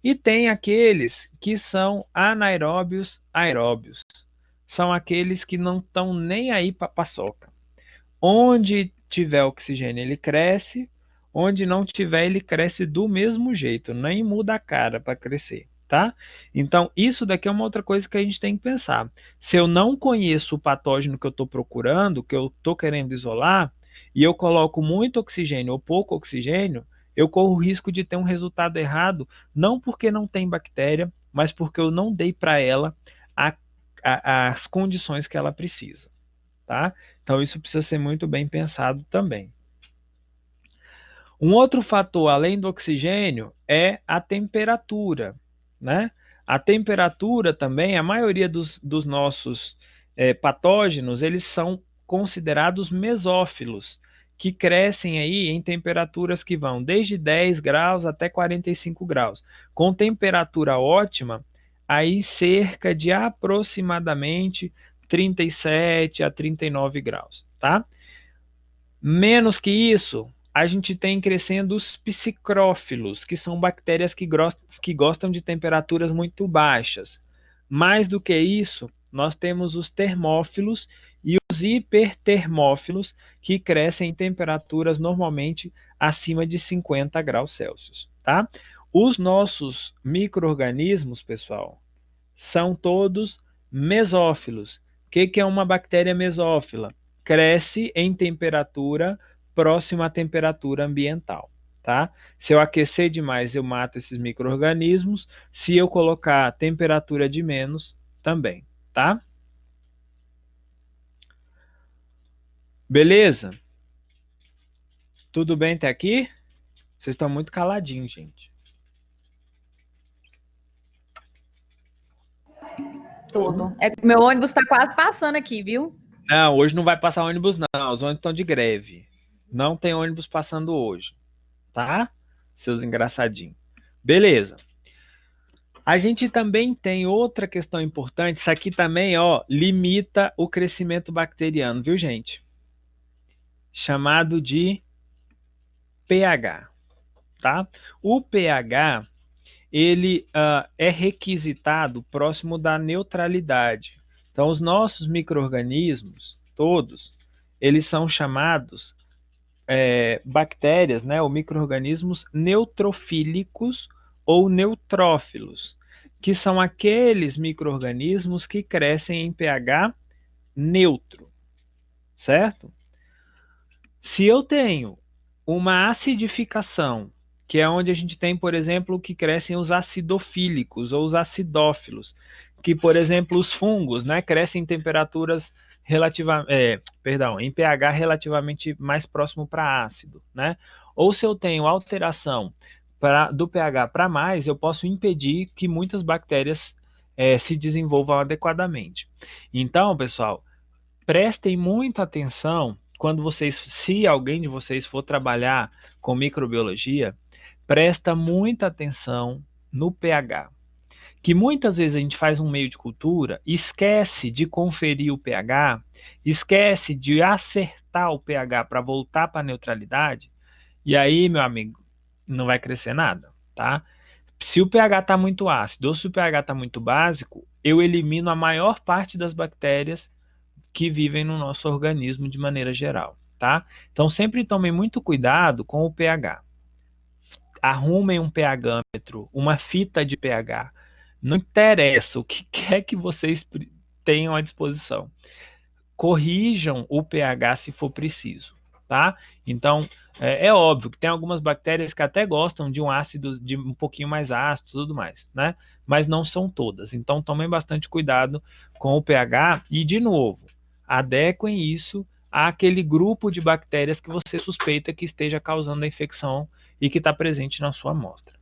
E tem aqueles que são anaeróbios aeróbios. São aqueles que não estão nem aí para paçoca. Onde tiver oxigênio, ele cresce. Onde não tiver, ele cresce do mesmo jeito. Nem muda a cara para crescer, tá? Então, isso daqui é uma outra coisa que a gente tem que pensar. Se eu não conheço o patógeno que eu estou procurando, que eu estou querendo isolar, e eu coloco muito oxigênio ou pouco oxigênio, eu corro o risco de ter um resultado errado, não porque não tem bactéria, mas porque eu não dei para ela as condições que ela precisa, tá? Então, isso precisa ser muito bem pensado também. Um outro fator, além do oxigênio, é a temperatura, né? A temperatura também, a maioria dos nossos patógenos, eles são considerados mesófilos, que crescem aí em temperaturas que vão desde 10 graus até 45 graus. Com temperatura ótima, aí cerca de aproximadamente 37 a 39 graus, tá? Menos que isso, a gente tem crescendo os psicrófilos, que são bactérias que gostam de temperaturas muito baixas. Mais do que isso, nós temos os termófilos e os hipertermófilos, que crescem em temperaturas normalmente acima de 50 graus Celsius, tá? Os nossos micro-organismos, pessoal, são todos mesófilos. O que é uma bactéria mesófila? Cresce em temperatura próxima à temperatura ambiental, tá? Se eu aquecer demais, eu mato esses micro-organismos. Se eu colocar temperatura de menos, também, tá? Beleza? Tudo bem até aqui? Vocês estão muito caladinhos, gente. Tudo. É que meu ônibus está quase passando aqui, viu? Não, hoje não vai passar ônibus, não. Os ônibus estão de greve. Não tem ônibus passando hoje, tá? Seus engraçadinhos. Beleza. A gente também tem outra questão importante. Isso aqui também, ó, limita o crescimento bacteriano, viu, gente? Chamado de pH, tá? O pH, ele é requisitado próximo da neutralidade. Então, os nossos micro-organismos, todos, eles são chamados bactérias, né, ou micro-organismos neutrofílicos ou neutrófilos, que são aqueles micro-organismos que crescem em pH neutro, certo? Se eu tenho uma acidificação, que é onde a gente tem, por exemplo, que crescem os acidofílicos ou os acidófilos, que, por exemplo, os fungos, né, crescem em temperaturas em pH relativamente mais próximo para ácido, né? Ou se eu tenho alteração do pH para mais, eu posso impedir que muitas bactérias se desenvolvam adequadamente. Então, pessoal, prestem muita atenção quando se alguém de vocês for trabalhar com microbiologia, presta muita atenção no pH. Que muitas vezes a gente faz um meio de cultura, esquece de conferir o pH, esquece de acertar o pH para voltar para a neutralidade, e aí, meu amigo, não vai crescer nada, tá? Se o pH está muito ácido ou se o pH está muito básico, eu elimino a maior parte das bactérias que vivem no nosso organismo de maneira geral, tá? Então, sempre tomem muito cuidado com o pH. Arrumem um pHmetro, uma fita de pH. Não interessa o que quer que vocês tenham à disposição. Corrijam o pH se for preciso, tá? Então, é óbvio que tem algumas bactérias que até gostam de um ácido de um pouquinho mais ácido e tudo mais, né? Mas não são todas. Então, tomem bastante cuidado com o pH e, de novo, adequem isso àquele grupo de bactérias que você suspeita que esteja causando a infecção e que está presente na sua amostra.